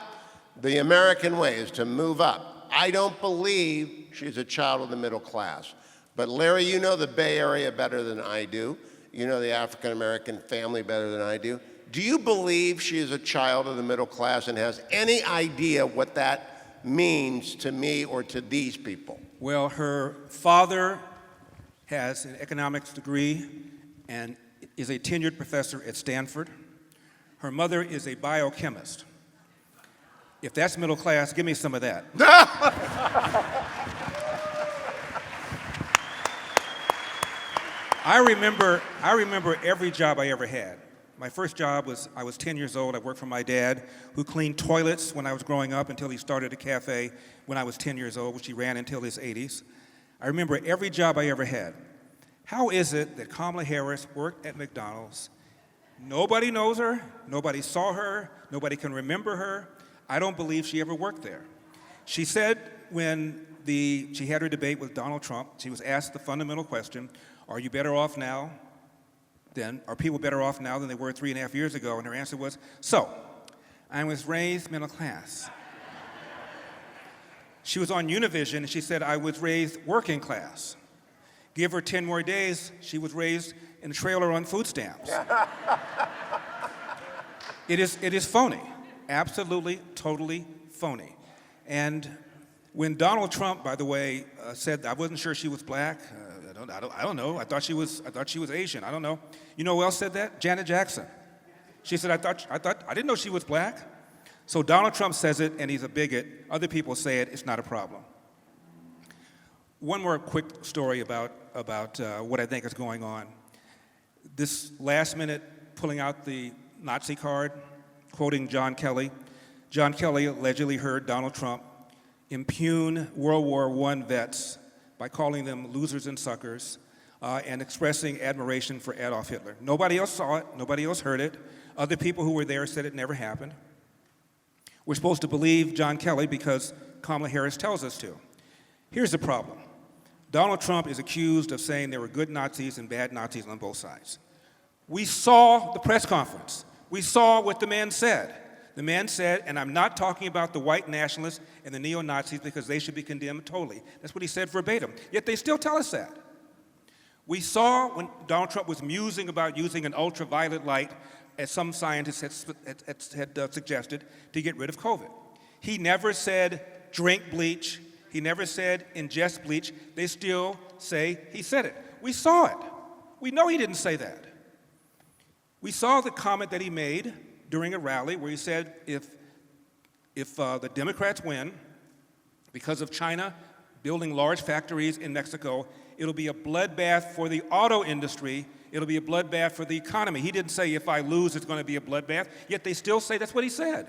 The American way is to move up. I don't believe she's a child of the middle class. But Larry, you know the Bay Area better than I do. You know the African American family better than I do. Do you believe she is a child of the middle class and has any idea what that means to me or to these people? Well, her father has an economics degree and is a tenured professor at Stanford. Her mother is a biochemist. If that's middle class, give me some of that. I remember every job I ever had. My first job was, I was 10 years old. I worked for my dad, who cleaned toilets when I was growing up until he started a cafe when I was 10 years old, which he ran until his 80s. I remember every job I ever had. How is it that Kamala Harris worked at McDonald's? Nobody knows her, nobody saw her, nobody can remember her. I don't believe she ever worked there. She said when she had her debate with Donald Trump, she was asked the fundamental question, are you better off now are people better off now than they were 3.5 years ago? And her answer was, so, I was raised middle class. She was on Univision and she said, I was raised working class. Give her 10 more days, she was raised in a trailer on food stamps. It is phony, absolutely, totally phony. And when Donald Trump, by the way, said I wasn't sure she was black, I don't know. I thought she was Asian. I don't know. You know who else said that? Janet Jackson. She said I didn't know she was black. So Donald Trump says it, and he's a bigot. Other people say it. It's not a problem. One more quick story about what I think is going on. This last minute pulling out the Nazi card, quoting John Kelly. John Kelly allegedly heard Donald Trump impugn World War I vets by calling them losers and suckers and expressing admiration for Adolf Hitler. Nobody else saw it, nobody else heard it. Other people who were there said it never happened. We're supposed to believe John Kelly because Kamala Harris tells us to. Here's the problem. Donald Trump is accused of saying there were good Nazis and bad Nazis on both sides. We saw the press conference. We saw what the man said. The man said, and I'm not talking about the white nationalists and the neo-Nazis because they should be condemned totally. That's what he said verbatim. Yet they still tell us that. We saw when Donald Trump was musing about using an ultraviolet light, as some scientists had suggested, to get rid of COVID. He never said drink bleach. He never said ingest bleach. They still say he said it. We saw it. We know he didn't say that. We saw the comment that he made during a rally where he said if the Democrats win because of China building large factories in Mexico, it'll be a bloodbath for the auto industry. It'll be a bloodbath for the economy. He didn't say if I lose, it's going to be a bloodbath, yet they still say that's what he said.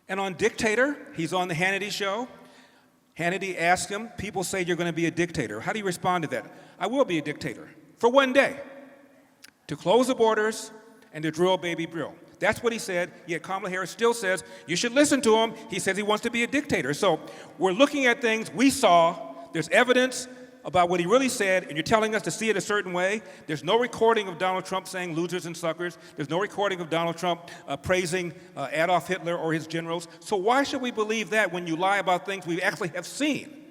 And on Dictator, he's on the Hannity show. Hannity asked him, people say you're going to be a dictator. How do you respond to that? I will be a dictator for one day, to close the borders and to drill baby drill. That's what he said, yet Kamala Harris still says, you should listen to him. He says he wants to be a dictator. So we're looking at things we saw. There's evidence about what he really said, and you're telling us to see it a certain way. There's no recording of Donald Trump saying losers and suckers. There's no recording of Donald Trump praising Adolf Hitler or his generals. So why should we believe that when you lie about things we actually have seen?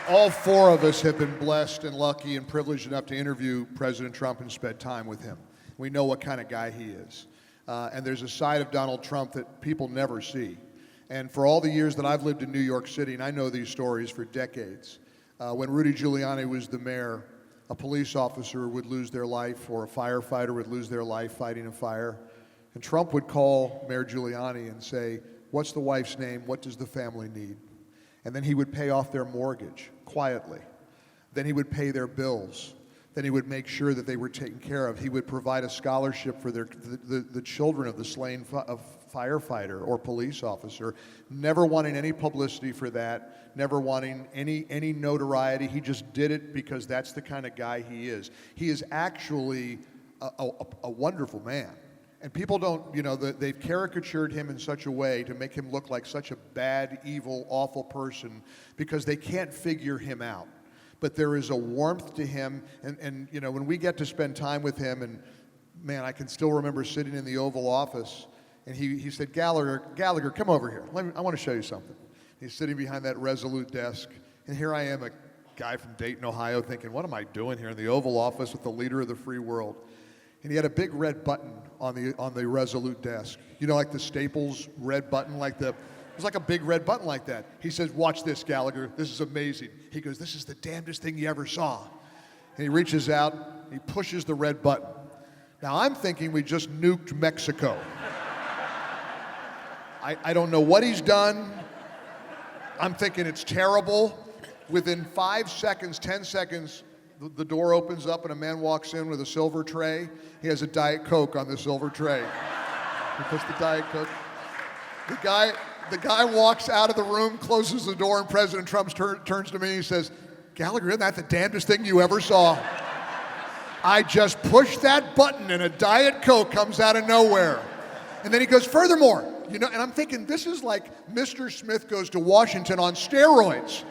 All four of us have been blessed and lucky and privileged enough to interview President Trump and spend time with him. We know what kind of guy he is. And there's a side of Donald Trump that people never see. And for all the years that I've lived in New York City, and I know these stories for decades, when Rudy Giuliani was the mayor, a police officer would lose their life or a firefighter would lose their life fighting a fire. And Trump would call Mayor Giuliani and say, what's the wife's name? What does the family need? And then he would pay off their mortgage quietly. Then he would pay their bills. Then he would make sure that they were taken care of. He would provide a scholarship for the children of the slain firefighter or police officer, never wanting any publicity for that, never wanting any notoriety. He just did it because that's the kind of guy he is. He is actually a wonderful man. And people don't, they've caricatured him in such a way to make him look like such a bad, evil, awful person because they can't figure him out. But there is a warmth to him, and when we get to spend time with him, and man, I can still remember sitting in the Oval Office, and he said, Gallagher, come over here. I want to show you something. He's sitting behind that resolute desk, and here I am, a guy from Dayton, Ohio, thinking, what am I doing here in the Oval Office with the leader of the free world? And he had a big red button on the Resolute desk. You know, like the Staples red button, it was like a big red button like that. He says, watch this, Gallagher. This is amazing. He goes, this is the damnedest thing you ever saw. And he reaches out, he pushes the red button. Now, I'm thinking we just nuked Mexico. I don't know what he's done. I'm thinking it's terrible. Within 5 seconds, 10 seconds, the door opens up and a man walks in with a silver tray. He has a Diet Coke on the silver tray. He puts the Diet Coke. The guy walks out of the room, closes the door, and President Trump turns to me and he says, Gallagher, isn't that the damnedest thing you ever saw? I just pushed that button and a Diet Coke comes out of nowhere. And then he goes, furthermore, and I'm thinking, this is like Mr. Smith Goes to Washington on steroids.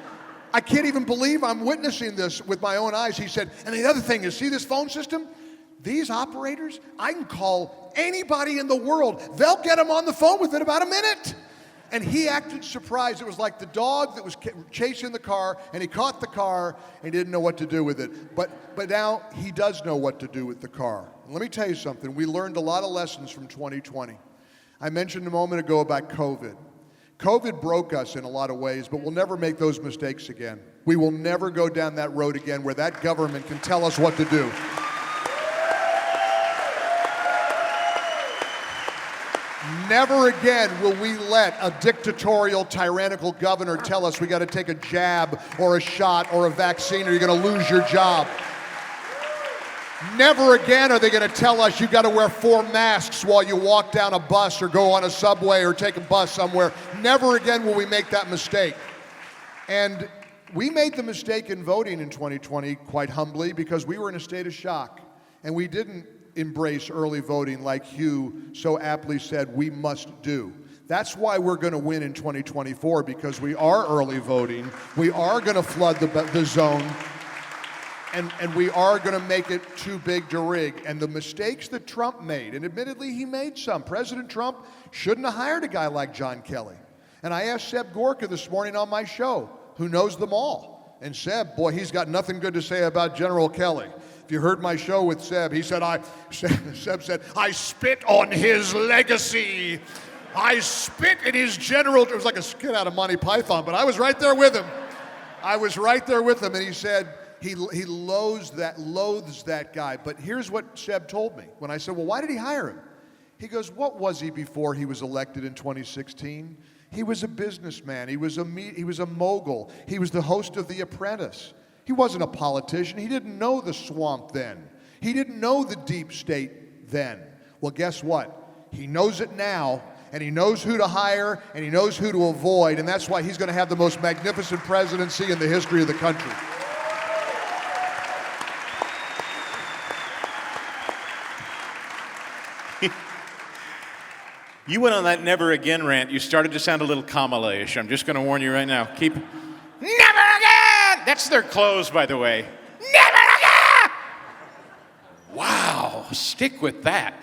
I can't even believe I'm witnessing this with my own eyes. He said, and the other thing is, see this phone system? These operators, I can call anybody in the world. They'll get them on the phone within about a minute. And he acted surprised. It was like the dog that was chasing the car, and he caught the car and didn't know what to do with it. But now he does know what to do with the car. And let me tell you something. We learned a lot of lessons from 2020. I mentioned a moment ago about COVID. COVID broke us in a lot of ways, but we'll never make those mistakes again. We will never go down that road again where that government can tell us what to do. Never again will we let a dictatorial, tyrannical governor tell us we got to take a jab or a shot or a vaccine or you're going to lose your job. Never again are they going to tell us you got to wear 4 masks while you walk down a bus or go on a subway or take a bus somewhere. Never again will we make that mistake. And we made the mistake in voting in 2020, quite humbly, because we were in a state of shock. And we didn't embrace early voting like Hugh so aptly said we must do. That's why we're going to win in 2024, because we are early voting. We are going to flood the zone. And we are going to make it too big to rig. And the mistakes that Trump made, and admittedly he made some. President Trump shouldn't have hired a guy like John Kelly. And I asked Seb Gorka this morning on my show, who knows them all. And Seb, boy, he's got nothing good to say about General Kelly. If you heard my show with Seb, he said, Seb said, I spit on his legacy. I spit in his general. It was like a skit out of Monty Python, but I was right there with him. And he said, he loathes that guy. But here's what Seb told me. When I said, well, why did he hire him? He goes, what was he before he was elected in 2016? He was a businessman. He was a mogul. He was the host of The Apprentice. He wasn't a politician. He didn't know the swamp then. He didn't know the deep state then. Well, guess what? He knows it now, and he knows who to hire, and he knows who to avoid, and that's why he's going to have the most magnificent presidency in the history of the country. You went on that never again rant. You started to sound a little Kamala-ish. I'm just going to warn you right now. Keep never again. That's their clothes, by the way. Never again. Wow, stick with that.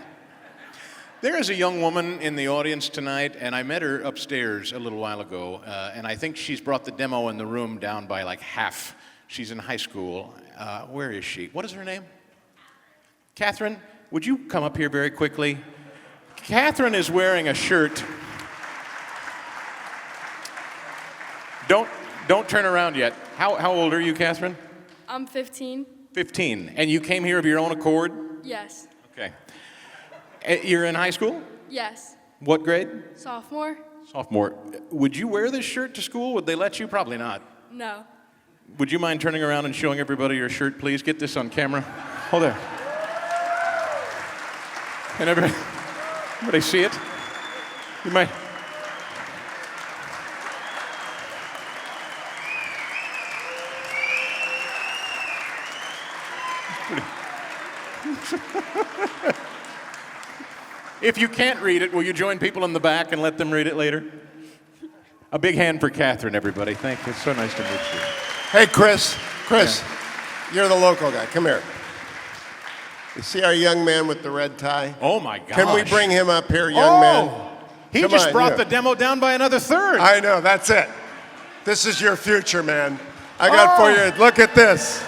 There is a young woman in the audience tonight, and I met her upstairs a little while ago, and I think she's brought the demo in the room down by like half. She's in high school. Where is she? What is her name? Catherine, would you come up here very quickly? Catherine is wearing a shirt. Don't turn around yet. How old are you, Catherine? I'm 15. 15. And you came here of your own accord? Yes. Okay. You're in high school? Yes. What grade? Sophomore? Sophomore. Would you wear this shirt to school? Would they let you? Probably not. No. Would you mind turning around and showing everybody your shirt, please? Get this on camera. Hold there. Can everybody see it? You might. If you can't read it, will you join people in the back and let them read it later? A big hand for Catherine, everybody. Thank you. It's so nice to meet you. Hey, Chris, You're the local guy. Come here. You see our young man with the red tie? Oh, my gosh. Can we bring him up here, young man? He just brought the demo down by another third. I know, that's it. This is your future, man. I got for you. Look at this.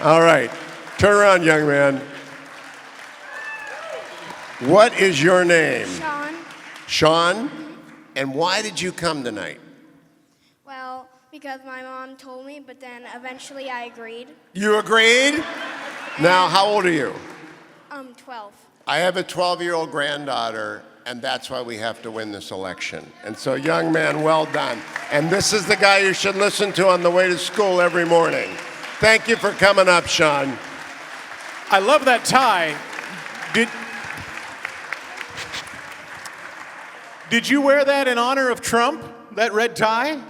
All right. Turn around, young man. What is your name? Sean. Sean? And why did you come tonight? Well, because my mom told me, but then eventually I agreed. You agreed? Now, how old are you? 12. I have a 12-year-old granddaughter, and that's why we have to win this election. And so, young man, well done. And this is the guy you should listen to on the way to school every morning. Thank you for coming up, Sean. I love that tie. Did you wear that in honor of Trump, that red tie?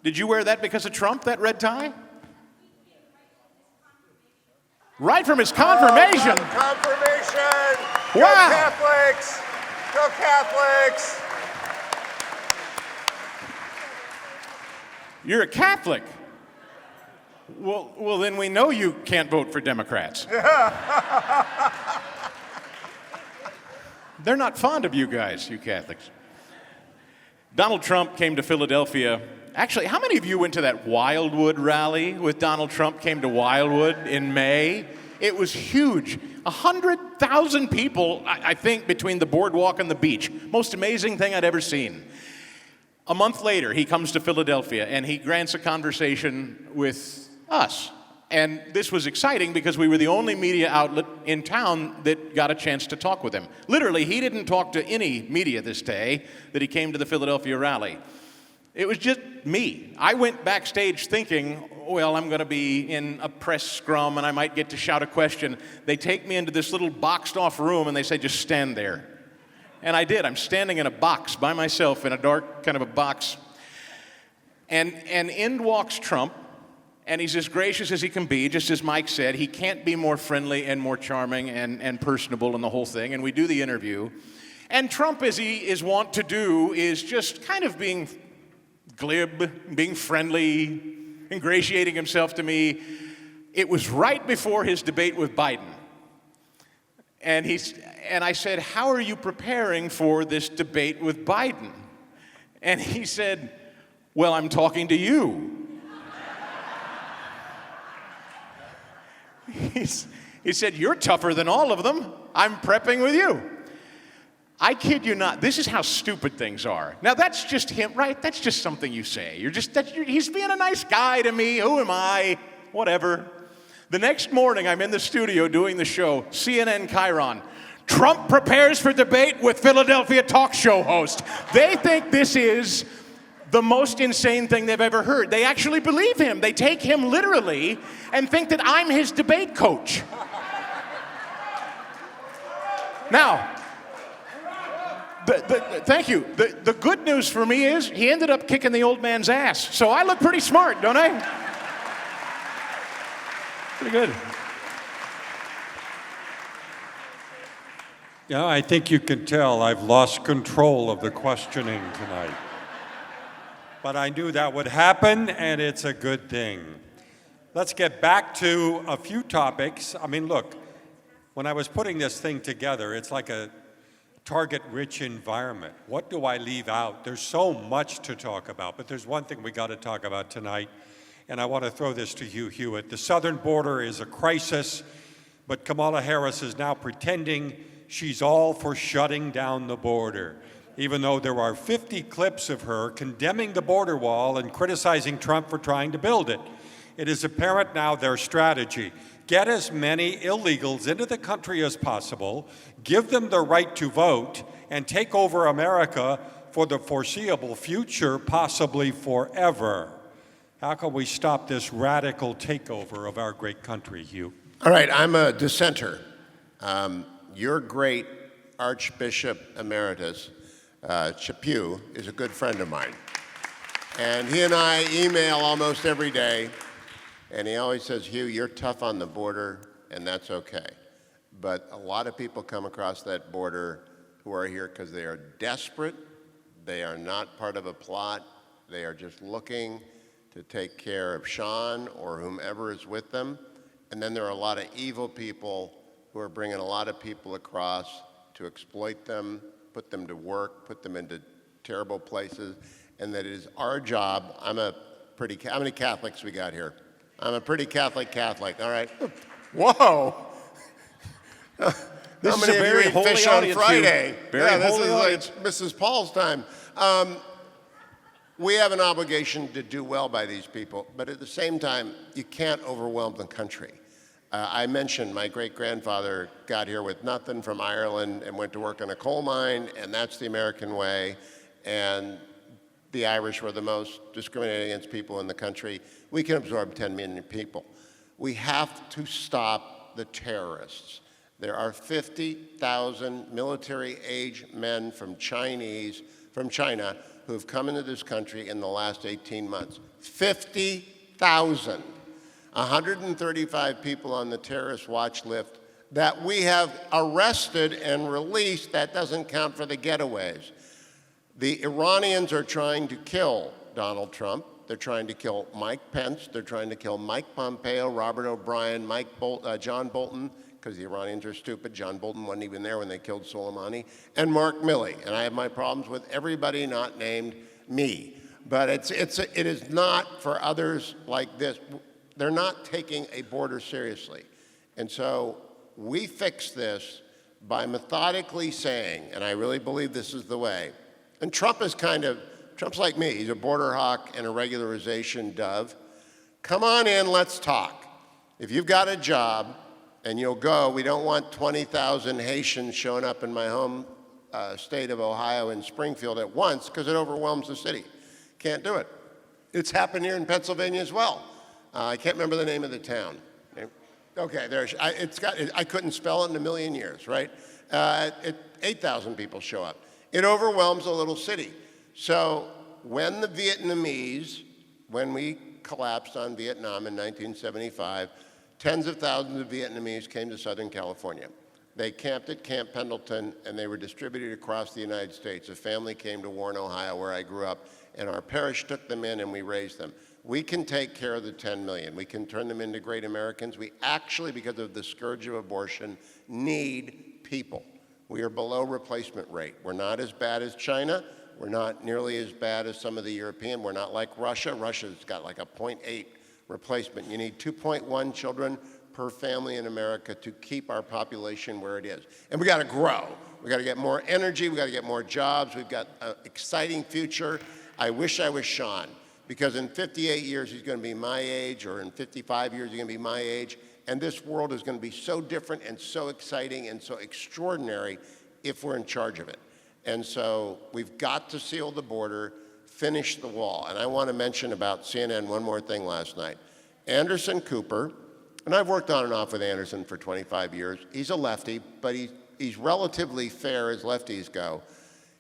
Did you wear that because of Trump, that red tie? Right from his confirmation. Confirmation. Wow. Go Catholics. Go Catholics. You're a Catholic. Well, then we know you can't vote for Democrats. They're not fond of you guys, you Catholics. Donald Trump came to Philadelphia. Actually, how many of you went to that Wildwood rally with Donald Trump came to Wildwood in May? It was huge. 100,000 people, I think, between the boardwalk and the beach. Most amazing thing I'd ever seen. A month later, he comes to Philadelphia, and he grants a conversation with us. And this was exciting because we were the only media outlet in town that got a chance to talk with him. Literally, he didn't talk to any media this day that he came to the Philadelphia rally. It was just me. I went backstage thinking, well, I'm going to be in a press scrum and I might get to shout a question. They take me into this little boxed off room and they say, just stand there. And I did. I'm standing in a box by myself in a dark kind of a box. And in walks Trump. And he's as gracious as he can be, just as Mike said. He can't be more friendly and more charming and personable in the whole thing. And we do the interview. And Trump, as he is wont to do, is just kind of being glib, being friendly, ingratiating himself to me. It was right before his debate with Biden. And I said, how are you preparing for this debate with Biden? And he said, well, I'm talking to you. He said, you're tougher than all of them. I'm prepping with you. I kid you not. This is how stupid things are. Now, that's just him, right? That's just something you say. He's being a nice guy to me. Who am I? Whatever. The next morning, I'm in the studio doing the show, CNN Chiron. Trump prepares for debate with Philadelphia talk show host. They think this is the most insane thing they've ever heard. They actually believe him. They take him literally and think that I'm his debate coach. Now, thank you. The good news for me is he ended up kicking the old man's ass. So I look pretty smart, don't I? Pretty good. Yeah, I think you can tell I've lost control of the questioning tonight. But I knew that would happen, and it's a good thing. Let's get back to a few topics. I mean, look, when I was putting this thing together, it's like a target-rich environment. What do I leave out? There's so much to talk about, but there's one thing we got to talk about tonight, and I want to throw this to you, Hewitt. The southern border is a crisis, but Kamala Harris is now pretending she's all for shutting down the border, even though there are 50 clips of her condemning the border wall and criticizing Trump for trying to build it. It is apparent now their strategy. Get as many illegals into the country as possible, give them the right to vote, and take over America for the foreseeable future, possibly forever. How can we stop this radical takeover of our great country, Hugh? All right, I'm a dissenter. Your great Archbishop Emeritus, Chaput, is a good friend of mine. And he and I email almost every day. And he always says, Hugh, you're tough on the border, and that's okay. But a lot of people come across that border who are here because they are desperate. They are not part of a plot. They are just looking to take care of Sean or whomever is with them. And then there are a lot of evil people who are bringing a lot of people across to exploit them, put them to work, put them into terrible places, and that it is our job. I'm a how many Catholics we got here? I'm a pretty Catholic, all right? Whoa! This How is many a of you very eat holy fish on audience here. Friday? Very Yeah, this holy is audience. like Mrs. Paul's time. We have an obligation to do well by these people, but at the same time, you can't overwhelm the country. I mentioned my great-grandfather got here with nothing from Ireland and went to work on a coal mine, and that's the American way. And the Irish were the most discriminated against people in the country. We can absorb 10 million people. We have to stop the terrorists. There are 50,000 military-age men from China who have come into this country in the last 18 months. 50,000. 135 people on the terrorist watch list that we have arrested and released. That doesn't count for the getaways. The Iranians are trying to kill Donald Trump. They're trying to kill Mike Pence. They're trying to kill Mike Pompeo, Robert O'Brien, John Bolton, because the Iranians are stupid. John Bolton wasn't even there when they killed Soleimani, and Mark Milley. And I have my problems with everybody not named me. But it is not for others like this. They're not taking a border seriously. And so we fix this by methodically saying, and I really believe this is the way, and Trump's like me. He's a border hawk and a regularization dove. Come on in, let's talk. If you've got a job and you'll go, we don't want 20,000 Haitians showing up in my home state of Ohio in Springfield at once because it overwhelms the city. Can't do it. It's happened here in Pennsylvania as well. I can't remember the name of the town. Okay, I couldn't spell it in a million years, right? 8,000 people show up. It overwhelms a little city. So when we collapsed on Vietnam in 1975, tens of thousands of Vietnamese came to Southern California. They camped at Camp Pendleton, and they were distributed across the United States. A family came to Warren, Ohio, where I grew up, and our parish took them in, and we raised them. We can take care of the 10 million. We can turn them into great Americans. We actually, because of the scourge of abortion, need people. We are below replacement rate. We're not as bad as China. We're not nearly as bad as some of the European. We're not like Russia. Russia's got like a 0.8 replacement. You need 2.1 children per family in America to keep our population where it is. And we got to grow. We got to get more energy. We got to get more jobs. We've got an exciting future. I wish I was Sean, because in 58 years he's going to be my age, or in 55 years he's going to be my age, and this world is going to be so different and so exciting and so extraordinary if we're in charge of it. And so we've got to seal the border, finish the wall. And I want to mention about CNN one more thing last night. Anderson Cooper, and I've worked on and off with Anderson for 25 years. He's a lefty, but he's relatively fair as lefties go.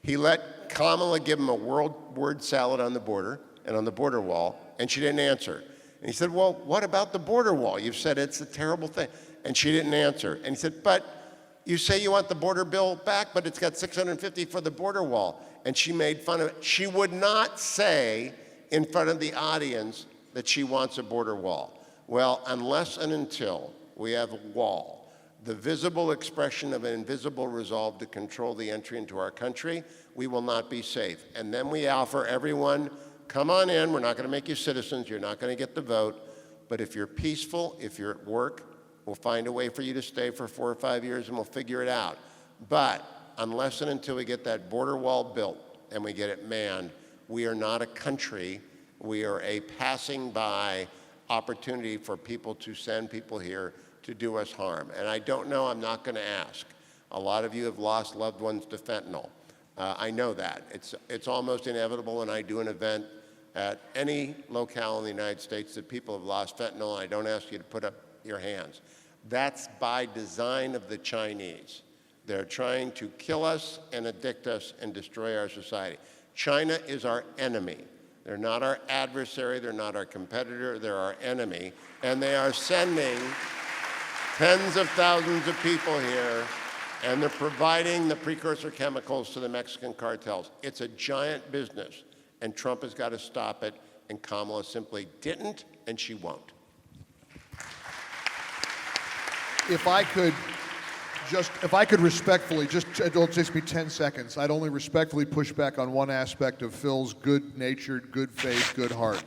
He let Kamala give him a word salad on the border and on the border wall, and she didn't answer. And he said, well, what about the border wall? You've said it's a terrible thing. And she didn't answer. And he said, but you say you want the border bill back, but it's got $650 for the border wall. And she made fun of it. She would not say in front of the audience that she wants a border wall. Well, unless and until we have a wall, the visible expression of an invisible resolve to control the entry into our country, we will not be safe. And then we offer everyone, come on in, we're not going to make you citizens, you're not going to get the vote, but if you're peaceful, if you're at work, we'll find a way for you to stay for 4 or 5 years and we'll figure it out. But unless and until we get that border wall built and we get it manned, we are not a country, we are a passing by opportunity for people to send people here to do us harm. And I don't know, I'm not going to ask. A lot of you have lost loved ones to fentanyl. I know that. It's almost inevitable when I do an event at any locale in the United States that people have lost fentanyl, and I don't ask you to put up your hands. That's by design of the Chinese. They're trying to kill us and addict us and destroy our society. China is our enemy. They're not our adversary, they're not our competitor, they're our enemy. And they are sending tens of thousands of people here, and they're providing the precursor chemicals to the Mexican cartels. It's a giant business, and Trump has got to stop it, and Kamala simply didn't, and she won't. If I could respectfully, it'll take me 10 seconds. I'd only respectfully push back on one aspect of Phil's good-natured, good faith, good heart.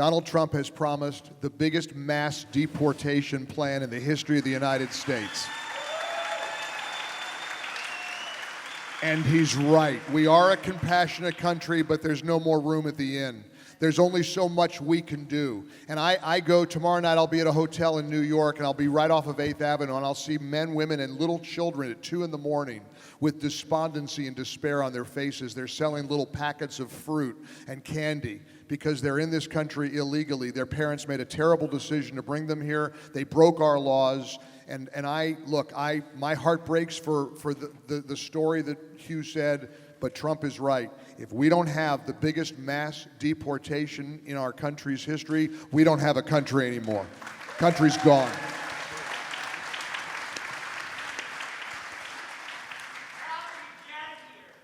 Donald Trump has promised the biggest mass deportation plan in the history of the United States. And he's right. We are a compassionate country, but there's no more room at the inn. There's only so much we can do. And I go tomorrow night, I'll be at a hotel in New York, and I'll be right off of 8th Avenue, and I'll see men, women, and little children at 2 in the morning with despondency and despair on their faces. They're selling little packets of fruit and candy because they're in this country illegally. Their parents made a terrible decision to bring them here. They broke our laws. And my heart breaks for the story that Hugh said, but Trump is right. If we don't have the biggest mass deportation in our country's history, we don't have a country anymore. Country's gone.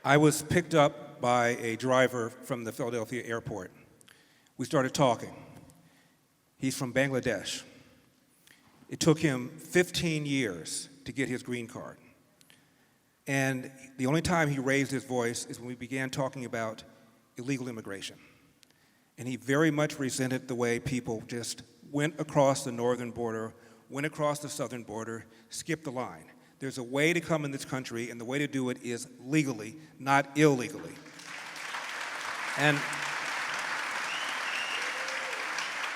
I was picked up by a driver from the Philadelphia airport. We started talking. He's from Bangladesh. It took him 15 years to get his green card. And the only time he raised his voice is when we began talking about illegal immigration. And he very much resented the way people just went across the northern border, went across the southern border, skipped the line. There's a way to come in this country, and the way to do it is legally, not illegally. And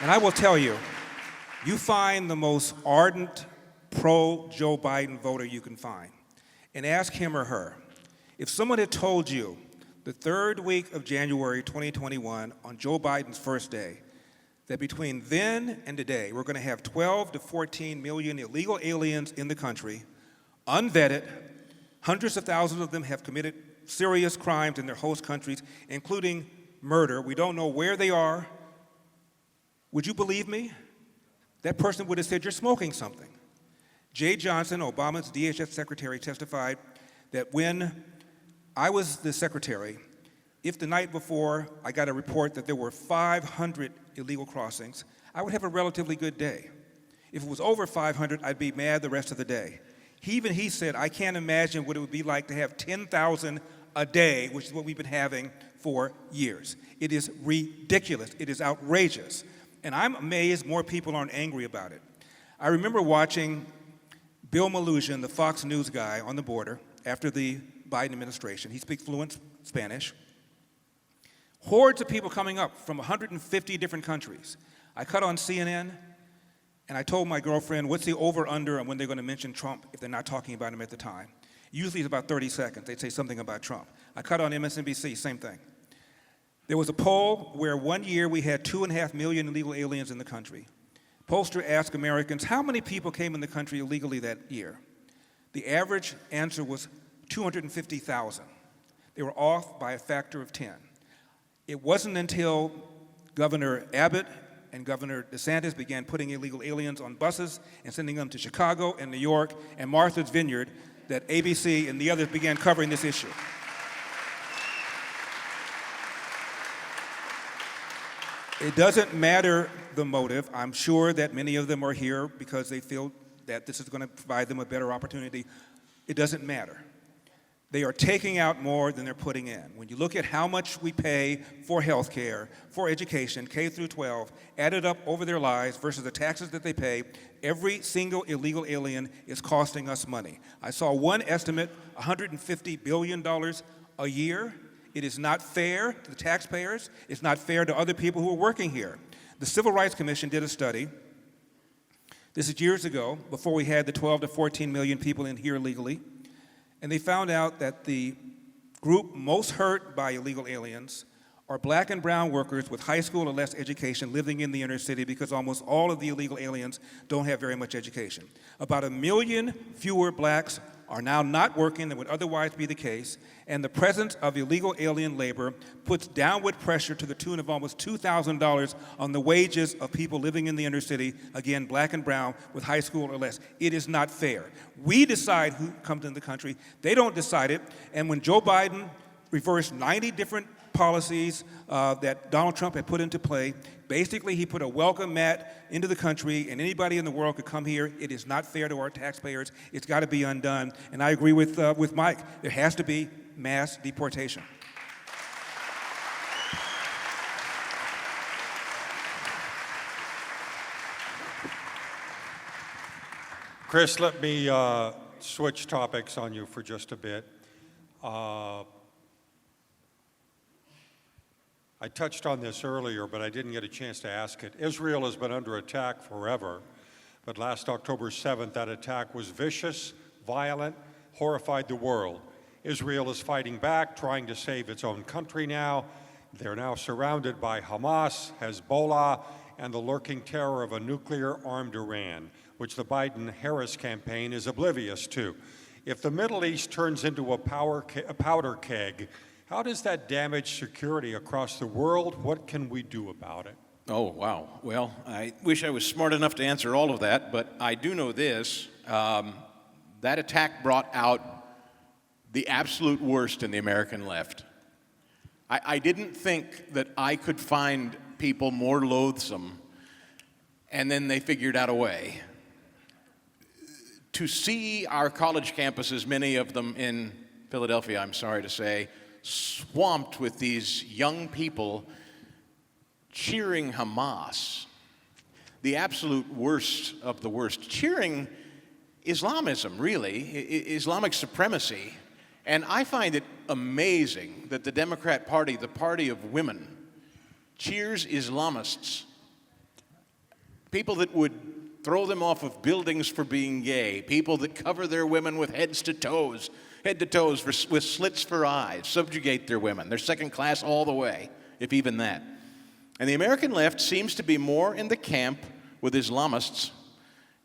I will tell you, you find the most ardent pro-Joe Biden voter you can find, and ask him or her, if someone had told you the third week of January 2021, on Joe Biden's first day, that between then and today, we're going to have 12 to 14 million illegal aliens in the country, unvetted, hundreds of thousands of them have committed serious crimes in their host countries, including murder. We don't know where they are. Would you believe me? That person would have said, you're smoking something. Jay Johnson, Obama's DHS secretary, testified that when I was the secretary, if the night before I got a report that there were 500 illegal crossings, I would have a relatively good day. If it was over 500, I'd be mad the rest of the day. He said, I can't imagine what it would be like to have 10,000 a day, which is what we've been having for years. It is ridiculous. It is outrageous. And I'm amazed more people aren't angry about it. I remember watching Bill Maluzhin, the Fox News guy on the border, after the Biden administration. He speaks fluent Spanish. Hordes of people coming up from 150 different countries. I cut on CNN, and I told my girlfriend, what's the over-under on when they're going to mention Trump if they're not talking about him at the time? Usually it's about 30 seconds. They'd say something about Trump. I cut on MSNBC, same thing. There was a poll where one year we had 2.5 million illegal aliens in the country. Pollster asked Americans, how many people came in the country illegally that year? The average answer was 250,000. They were off by a factor of 10. It wasn't until Governor Abbott and Governor DeSantis began putting illegal aliens on buses and sending them to Chicago and New York and Martha's Vineyard that ABC and the others began covering this issue. It doesn't matter the motive. I'm sure that many of them are here because they feel that this is going to provide them a better opportunity. It doesn't matter. They are taking out more than they're putting in. When you look at how much we pay for health care, for education, K through 12, added up over their lives versus the taxes that they pay, every single illegal alien is costing us money. I saw one estimate, $150 billion a year. It is not fair to the taxpayers. It's not fair to other people who are working here. The Civil Rights Commission did a study. This is years ago, before we had the 12 to 14 million people in here illegally. And they found out that the group most hurt by illegal aliens are black and brown workers with high school or less education living in the inner city, because almost all of the illegal aliens don't have very much education. About 1 million fewer blacks are now not working than would otherwise be the case, and the presence of illegal alien labor puts downward pressure to the tune of almost $2,000 on the wages of people living in the inner city, again, black and brown, with high school or less. It is not fair. We decide who comes into the country. They don't decide it, and when Joe Biden reversed 90 different policies that Donald Trump had put into play, basically he put a welcome mat into the country, and anybody in the world could come here. It is not fair to our taxpayers. It's got to be undone. And I agree with Mike. There has to be mass deportation. Chris, let me switch topics on you for just a bit. I touched on this earlier, but I didn't get a chance to ask it. Israel has been under attack forever, but last October 7th, that attack was vicious, violent, horrified the world. Israel is fighting back, trying to save its own country now. They're now surrounded by Hamas, Hezbollah, and the lurking terror of a nuclear-armed Iran, which the Biden-Harris campaign is oblivious to. If the Middle East turns into a powder keg, how does that damage security across the world? What can we do about it? Oh, wow. Well, I wish I was smart enough to answer all of that, but I do know this. That attack brought out the absolute worst in the American left. I didn't think that I could find people more loathsome, and then they figured out a way. To see our college campuses, many of them in Philadelphia, I'm sorry to say, swamped with these young people cheering Hamas, the absolute worst of the worst, cheering Islamism, really, Islamic supremacy. And I find it amazing that the Democrat Party, the party of women, cheers Islamists, people that would throw them off of buildings for being gay, people that cover their women with head to toes, with slits for eyes, subjugate their women. They're second class all the way, if even that. And the American left seems to be more in the camp with Islamists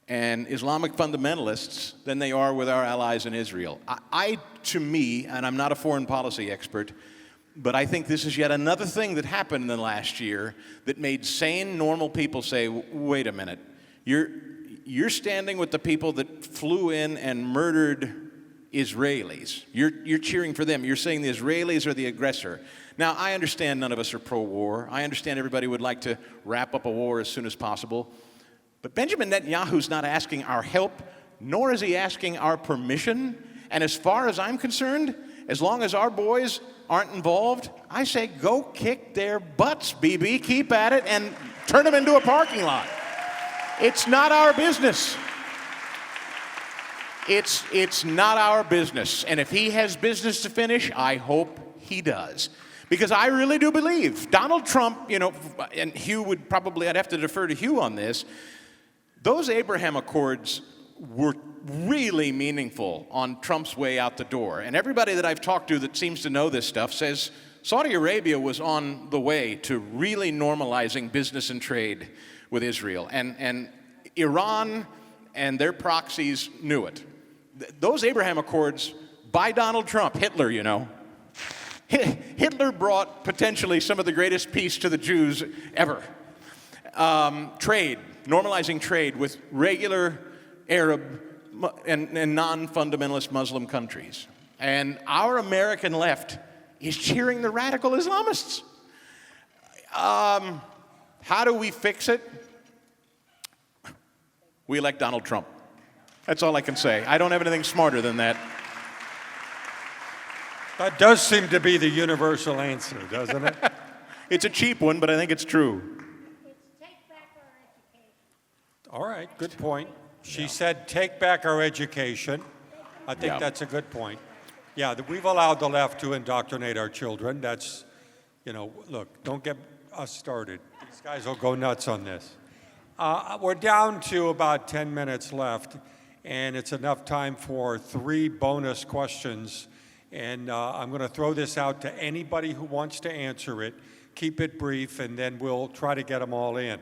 and Islamic fundamentalists than they are with our allies in Israel. To me, and I'm not a foreign policy expert, but I think this is yet another thing that happened in the last year that made sane, normal people say, wait a minute, you're standing with the people that flew in and murdered Israelis. You're cheering for them. You're saying the Israelis are the aggressor. Now, I understand none of us are pro-war. I understand everybody would like to wrap up a war as soon as possible. But Benjamin Netanyahu's not asking our help, nor is he asking our permission. And as far as I'm concerned, as long as our boys aren't involved, I say go kick their butts, BB. Keep at it and turn them into a parking lot. It's not our business. It's not our business. And if he has business to finish, I hope he does. Because I really do believe Donald Trump, and Hugh would probably, I'd have to defer to Hugh on this, those Abraham Accords were really meaningful on Trump's way out the door. And everybody that I've talked to that seems to know this stuff says Saudi Arabia was on the way to really normalizing business and trade with Israel. And Iran and their proxies knew it. Those Abraham Accords by Donald Trump, Hitler, Hitler brought potentially some of the greatest peace to the Jews ever. Trade, normalizing trade with regular Arab and non-fundamentalist Muslim countries. And our American left is cheering the radical Islamists. How do we fix it? We elect Donald Trump. That's all I can say. I don't have anything smarter than that. That does seem to be the universal answer, doesn't it? It's a cheap one, but I think it's true. It's take back our education. All right, good point. She said, take back our education. I think that's a good point. Yeah, we've allowed the left to indoctrinate our children. That's, look, don't get us started. These guys will go nuts on this. We're down to about 10 minutes left, and it's enough time for 3 bonus questions. And I'm going to throw this out to anybody who wants to answer it. Keep it brief, and then we'll try to get them all in.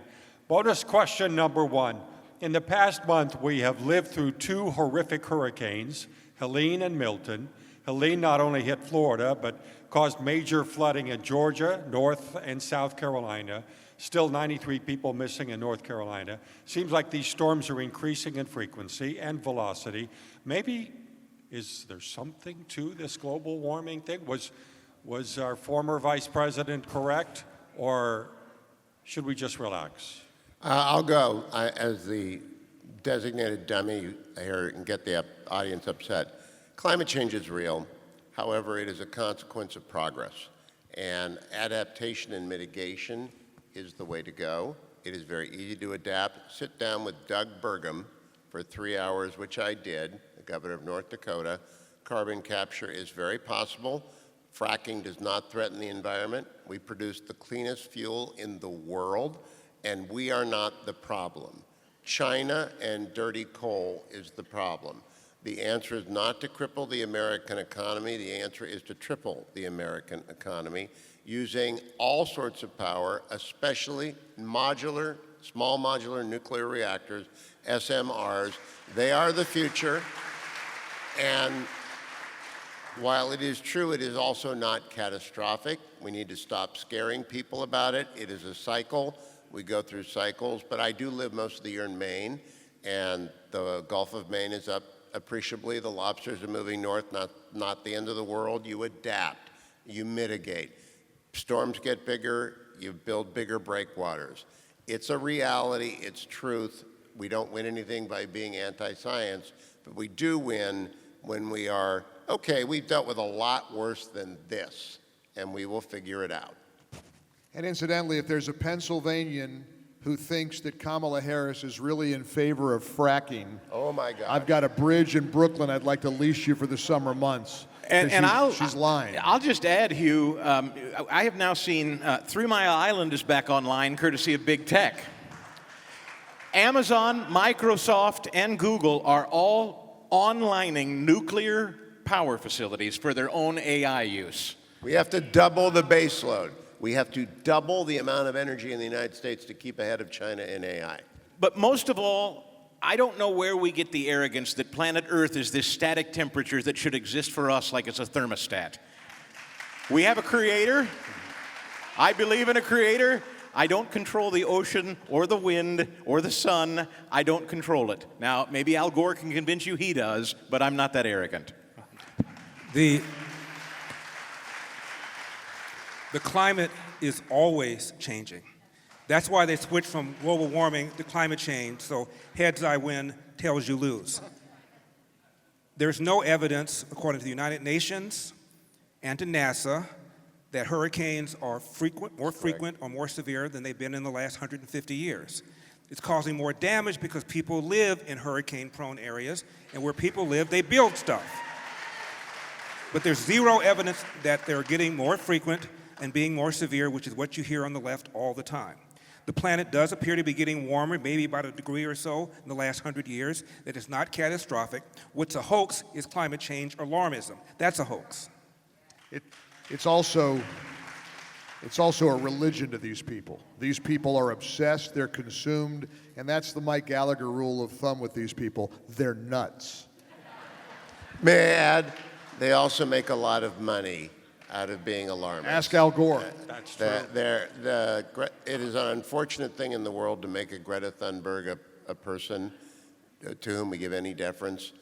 Bonus question number 1. In the past month, we have lived through 2 horrific hurricanes, Helene and Milton. Helene not only hit Florida, but caused major flooding in Georgia, North and South Carolina. Still 93 people missing in North Carolina. Seems like these storms are increasing in frequency and velocity. Maybe, is there something to this global warming thing? Was our former vice president correct, or should we just relax? I'll go as the designated dummy here and get the audience upset. Climate change is real. However, it is a consequence of progress. And adaptation and mitigation is the way to go. It is very easy to adapt. Sit down with Doug Burgum for 3 hours, which I did, the governor of North Dakota. Carbon capture is very possible. Fracking does not threaten the environment. We produce the cleanest fuel in the world, and we are not the problem. China and dirty coal is the problem. The answer is not to cripple the American economy. The answer is to triple the American economy using all sorts of power, especially modular, small modular nuclear reactors, SMRs. They are the future. And while it is true, it is also not catastrophic. We need to stop scaring people about it. It is a cycle. We go through cycles, but I do live most of the year in Maine, and the Gulf of Maine is up appreciably. The lobsters are moving north, not the end of the world. You adapt, you mitigate. Storms get bigger, you build bigger breakwaters. It's a reality, it's truth. We don't win anything by being anti-science, but we do win when we are, okay, we've dealt with a lot worse than this, and we will figure it out. And incidentally, if there's a Pennsylvanian who thinks that Kamala Harris is really in favor of fracking, oh my God, I've got a bridge in Brooklyn I'd like to lease you for the summer months. And she's lying. I'll just add, Hugh, I have now seen 3 Mile Island is back online, courtesy of big tech. Amazon, Microsoft, and Google are all onlining nuclear power facilities for their own AI use. We have to double the base load. We have to double the amount of energy in the United States to keep ahead of China in AI. But most of all, I don't know where we get the arrogance that planet Earth is this static temperature that should exist for us like it's a thermostat. We have a creator. I believe in a creator. I don't control the ocean or the wind or the sun. I don't control it. Now, maybe Al Gore can convince you he does, but I'm not that arrogant. The climate is always changing. That's why they switched from global warming to climate change, so heads I win, tails you lose. There's no evidence, according to the United Nations and to NASA, that hurricanes are more frequent or more severe than they've been in the last 150 years. It's causing more damage because people live in hurricane-prone areas, and where people live, they build stuff. But there's zero evidence that they're getting more frequent and being more severe, which is what you hear on the left all the time. The planet does appear to be getting warmer, maybe about a degree or so in the last 100 years. That is not catastrophic. What's a hoax is climate change alarmism. That's a hoax. It's also a religion to these people. These people are obsessed, they're consumed, and that's the Mike Gallagher rule of thumb with these people. They're nuts. May I add, they also make a lot of money out of being alarmist. Ask Al Gore. That's true. It is an unfortunate thing in the world to make a Greta Thunberg a person to whom we give any deference.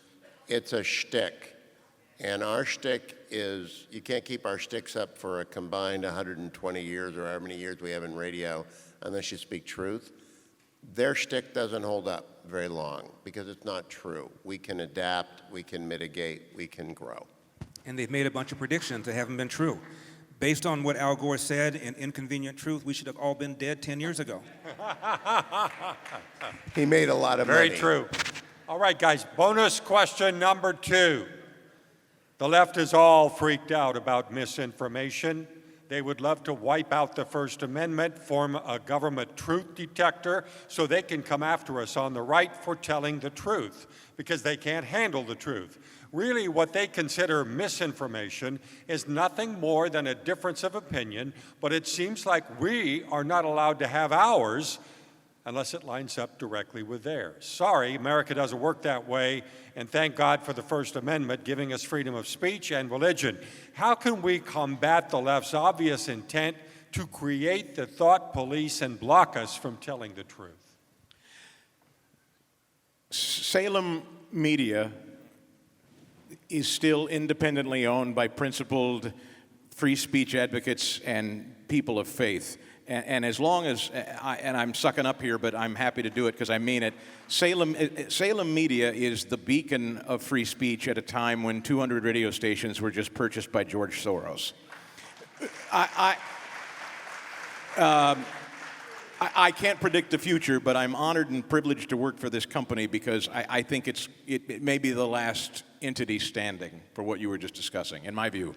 It's a shtick. And our shtick is, you can't keep our shticks up for a combined 120 years or however many years we have in radio unless you speak truth. Their shtick doesn't hold up very long because it's not true. We can adapt, we can mitigate, we can grow. And they've made a bunch of predictions that haven't been true. Based on what Al Gore said in Inconvenient Truth, we should have all been dead 10 years ago. He made a lot of money. Very true. All right, guys, bonus question number 2. The left is all freaked out about misinformation. They would love to wipe out the First Amendment, form a government truth detector, so they can come after us on the right for telling the truth, because they can't handle the truth. Really, what they consider misinformation is nothing more than a difference of opinion, but it seems like we are not allowed to have ours unless it lines up directly with theirs. Sorry, America doesn't work that way, and thank God for the First Amendment giving us freedom of speech and religion. How can we combat the left's obvious intent to create the thought police and block us from telling the truth? Salem Media is still independently owned by principled free speech advocates and people of faith. And as long as, and I'm sucking up here, but I'm happy to do it because I mean it, Salem Media is the beacon of free speech at a time when 200 radio stations were just purchased by George Soros. I can't predict the future, but I'm honored and privileged to work for this company because I think it may be the last entity standing for what you were just discussing, in my view.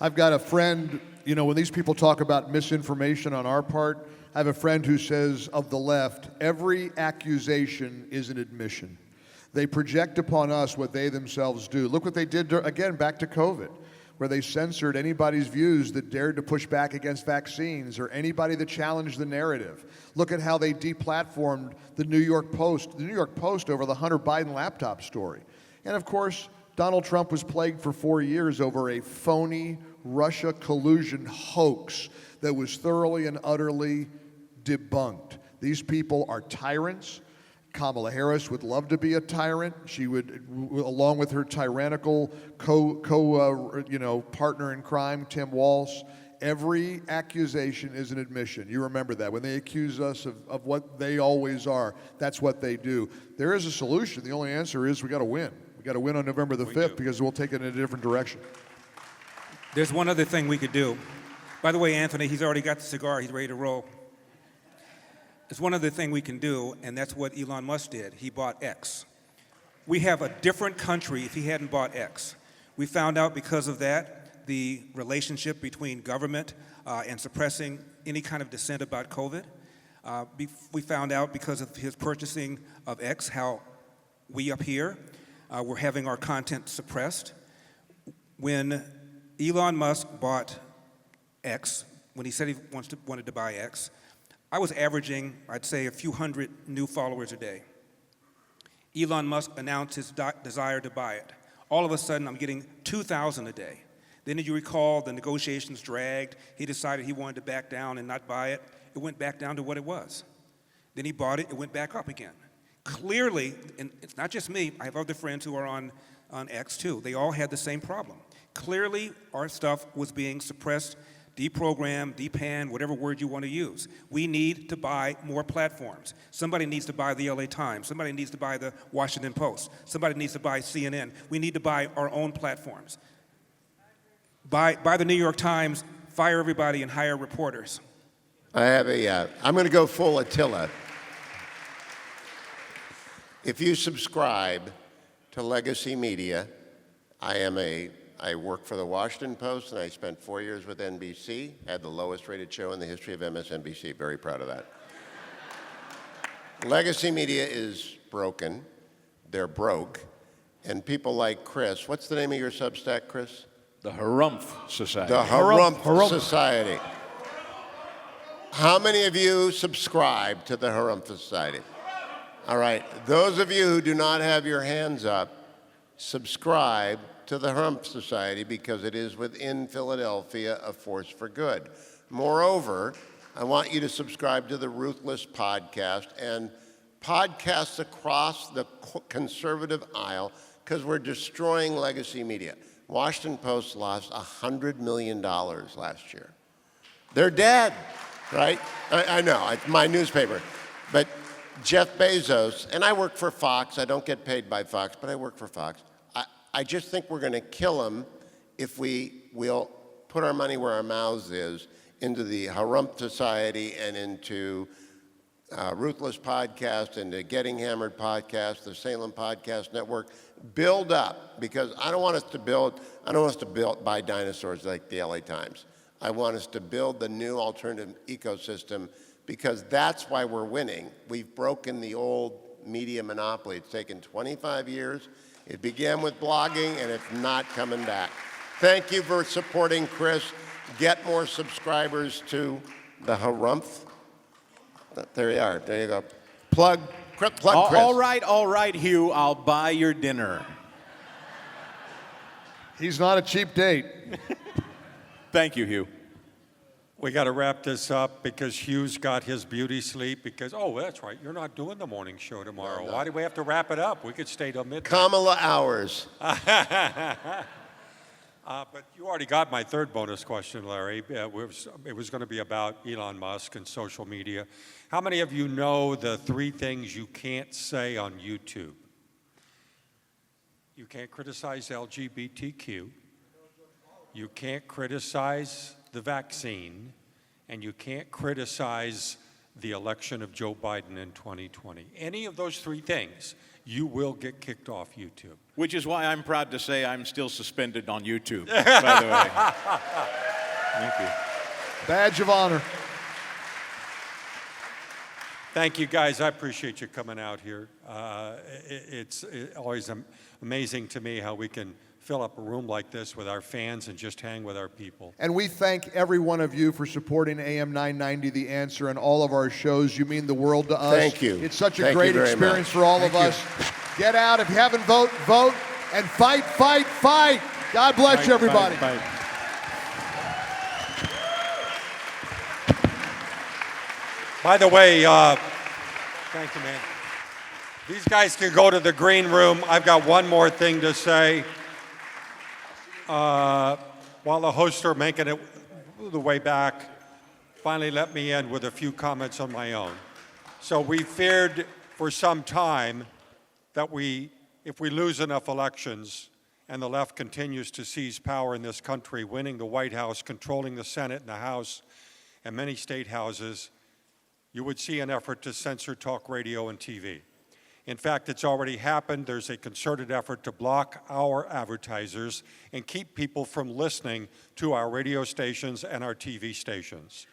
I've got a friend, you know, when these people talk about misinformation on our part, I have a friend who says of the left, every accusation is an admission. They project upon us what they themselves do. Look what they did, again, back to COVID, where they censored anybody's views that dared to push back against vaccines or anybody that challenged the narrative. Look at how they deplatformed the New York Post over the Hunter Biden laptop story. And of course, Donald Trump was plagued for 4 years over a phony Russia collusion hoax that was thoroughly and utterly debunked. These people are tyrants. Kamala Harris would love to be a tyrant. She would, along with her tyrannical partner in crime, Tim Walz. Every accusation is an admission. You remember that. When they accuse us of what they always are, that's what they do. There is a solution. The only answer is we got to win. We got to win on November the 5th because we'll take it in a different direction. There's one other thing we could do. By the way, Anthony, he's already got the cigar. He's ready to roll. There's one other thing we can do, and that's what Elon Musk did. He bought X. We have a different country if he hadn't bought X. We found out because of that, the relationship between government and suppressing any kind of dissent about COVID. We found out because of his purchasing of X how we up here were having our content suppressed. When Elon Musk bought X, when he said he wanted to buy X, I was averaging, I'd say, a few hundred new followers a day. Elon Musk announced his desire to buy it. All of a sudden, I'm getting 2,000 a day. Then, as you recall, the negotiations dragged. He decided he wanted to back down and not buy it. It went back down to what it was. Then he bought it. It went back up again. Clearly, and it's not just me. I have other friends who are on X, too. They all had the same problem. Clearly, our stuff was being suppressed, deprogrammed, depanned, whatever word you want to use. We need to buy more platforms. Somebody needs to buy the LA Times. Somebody needs to buy the Washington Post. Somebody needs to buy CNN. We need to buy our own platforms. Buy the New York Times, fire everybody, and hire reporters. I'm going to go full Attila. If you subscribe to Legacy Media, I work for the Washington Post, and I spent 4 years with NBC, had the lowest rated show in the history of MSNBC. Very proud of that. Legacy Media is broken. They're broke. And people like Chris, what's the name of your Substack, Chris? The Harumph Society. The Harumph Society. How many of you subscribe to the Harumph Society? All right. Those of you who do not have your hands up, subscribe to the Harumph Society because it is within Philadelphia a force for good. Moreover, I want you to subscribe to the Ruthless podcast and podcasts across the conservative aisle because we're destroying legacy media. Washington Post lost $100 million last year. They're dead, right? I know, it's my newspaper. But Jeff Bezos, and I work for Fox. I don't get paid by Fox, but I work for Fox. I just think we're going to kill him if we'll put our money where our mouths is into the Harumph Society and into Ruthless Podcast, into Getting Hammered Podcast, the Salem Podcast Network. Build up, because I don't want us to build by dinosaurs like the LA Times. I want us to build the new alternative ecosystem because that's why we're winning. We've broken the old media monopoly. It's taken 25 years. It began with blogging, and it's not coming back. Thank you for supporting Chris. Get more subscribers to the Harumph. There you are. There you go. Plug Chris. All right, Hugh. I'll buy your dinner. He's not a cheap date. Thank you, Hugh. We got to wrap this up because Hugh's got his beauty sleep because, oh, that's right, you're not doing the morning show tomorrow. No. Why do we have to wrap it up? We could stay till midnight. Kamala hours. But you already got my third bonus question, Larry. It was going to be about Elon Musk and social media. How many of you know the 3 things you can't say on YouTube? You can't criticize LGBTQ. You can't criticize the vaccine, and you can't criticize the election of Joe Biden in 2020. Any of those three things, you will get kicked off YouTube. Which is why I'm proud to say I'm still suspended on YouTube, by the way. Thank you. Badge of honor. Thank you, guys. I appreciate you coming out here. It's always amazing to me how we can fill up a room like this with our fans and just hang with our people. And we thank every one of you for supporting AM 990, The Answer, and all of our shows. You mean the world to us. Thank you. It's such a Thank great you very experience much. for all Thank of us. Get out. If you haven't vote, vote. And fight, fight, fight. God bless you, everybody. Fight. By the way, thank you, man. These guys can go to the green room. I've got one more thing to say. While the hosts are making it the way back, finally let me end with a few comments on my own. So we feared for some time that if we lose enough elections and the left continues to seize power in this country, winning the White House, controlling the Senate and the House and many state houses, you would see an effort to censor talk radio and TV. In fact, it's already happened. There's a concerted effort to block our advertisers and keep people from listening to our radio stations and our TV stations.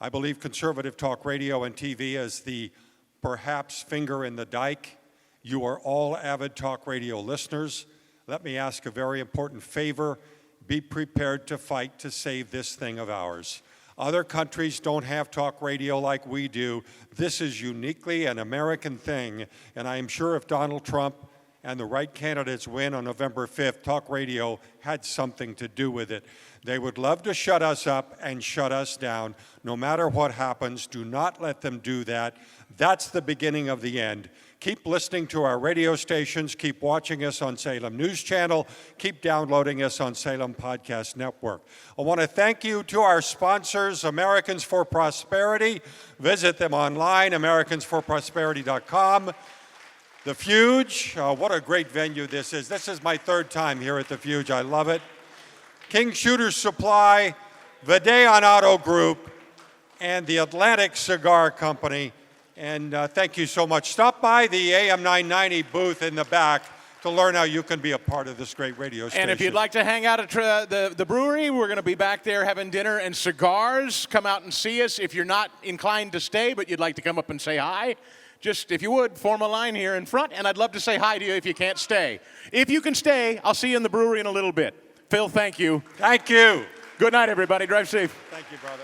I believe conservative talk radio and TV is the perhaps finger in the dike. You are all avid talk radio listeners. Let me ask a very important favor. Be prepared to fight to save this thing of ours. Other countries don't have talk radio like we do. This is uniquely an American thing, and I am sure if Donald Trump and the right candidates win on November 5th, talk radio had something to do with it. They would love to shut us up and shut us down. No matter what happens, do not let them do that. That's the beginning of the end. Keep listening to our radio stations. Keep watching us on Salem News Channel. Keep downloading us on Salem Podcast Network. I want to thank you to our sponsors, Americans for Prosperity. Visit them online, americansforprosperity.com. The FUGE, what a great venue this is. This is my third time here at the FUGE. I love it. King Shooter's Supply, Videon Auto Group, and the Atlantic Cigar Company. And thank you so much. Stop by the AM 990 booth in the back to learn how you can be a part of this great radio station. And if you'd like to hang out at the brewery, we're going to be back there having dinner and cigars. Come out and see us. If you're not inclined to stay, but you'd like to come up and say hi, just, if you would, form a line here in front, and I'd love to say hi to you if you can't stay. If you can stay, I'll see you in the brewery in a little bit. Phil, thank you. Thank you. Good night, everybody. Drive safe. Thank you, brother.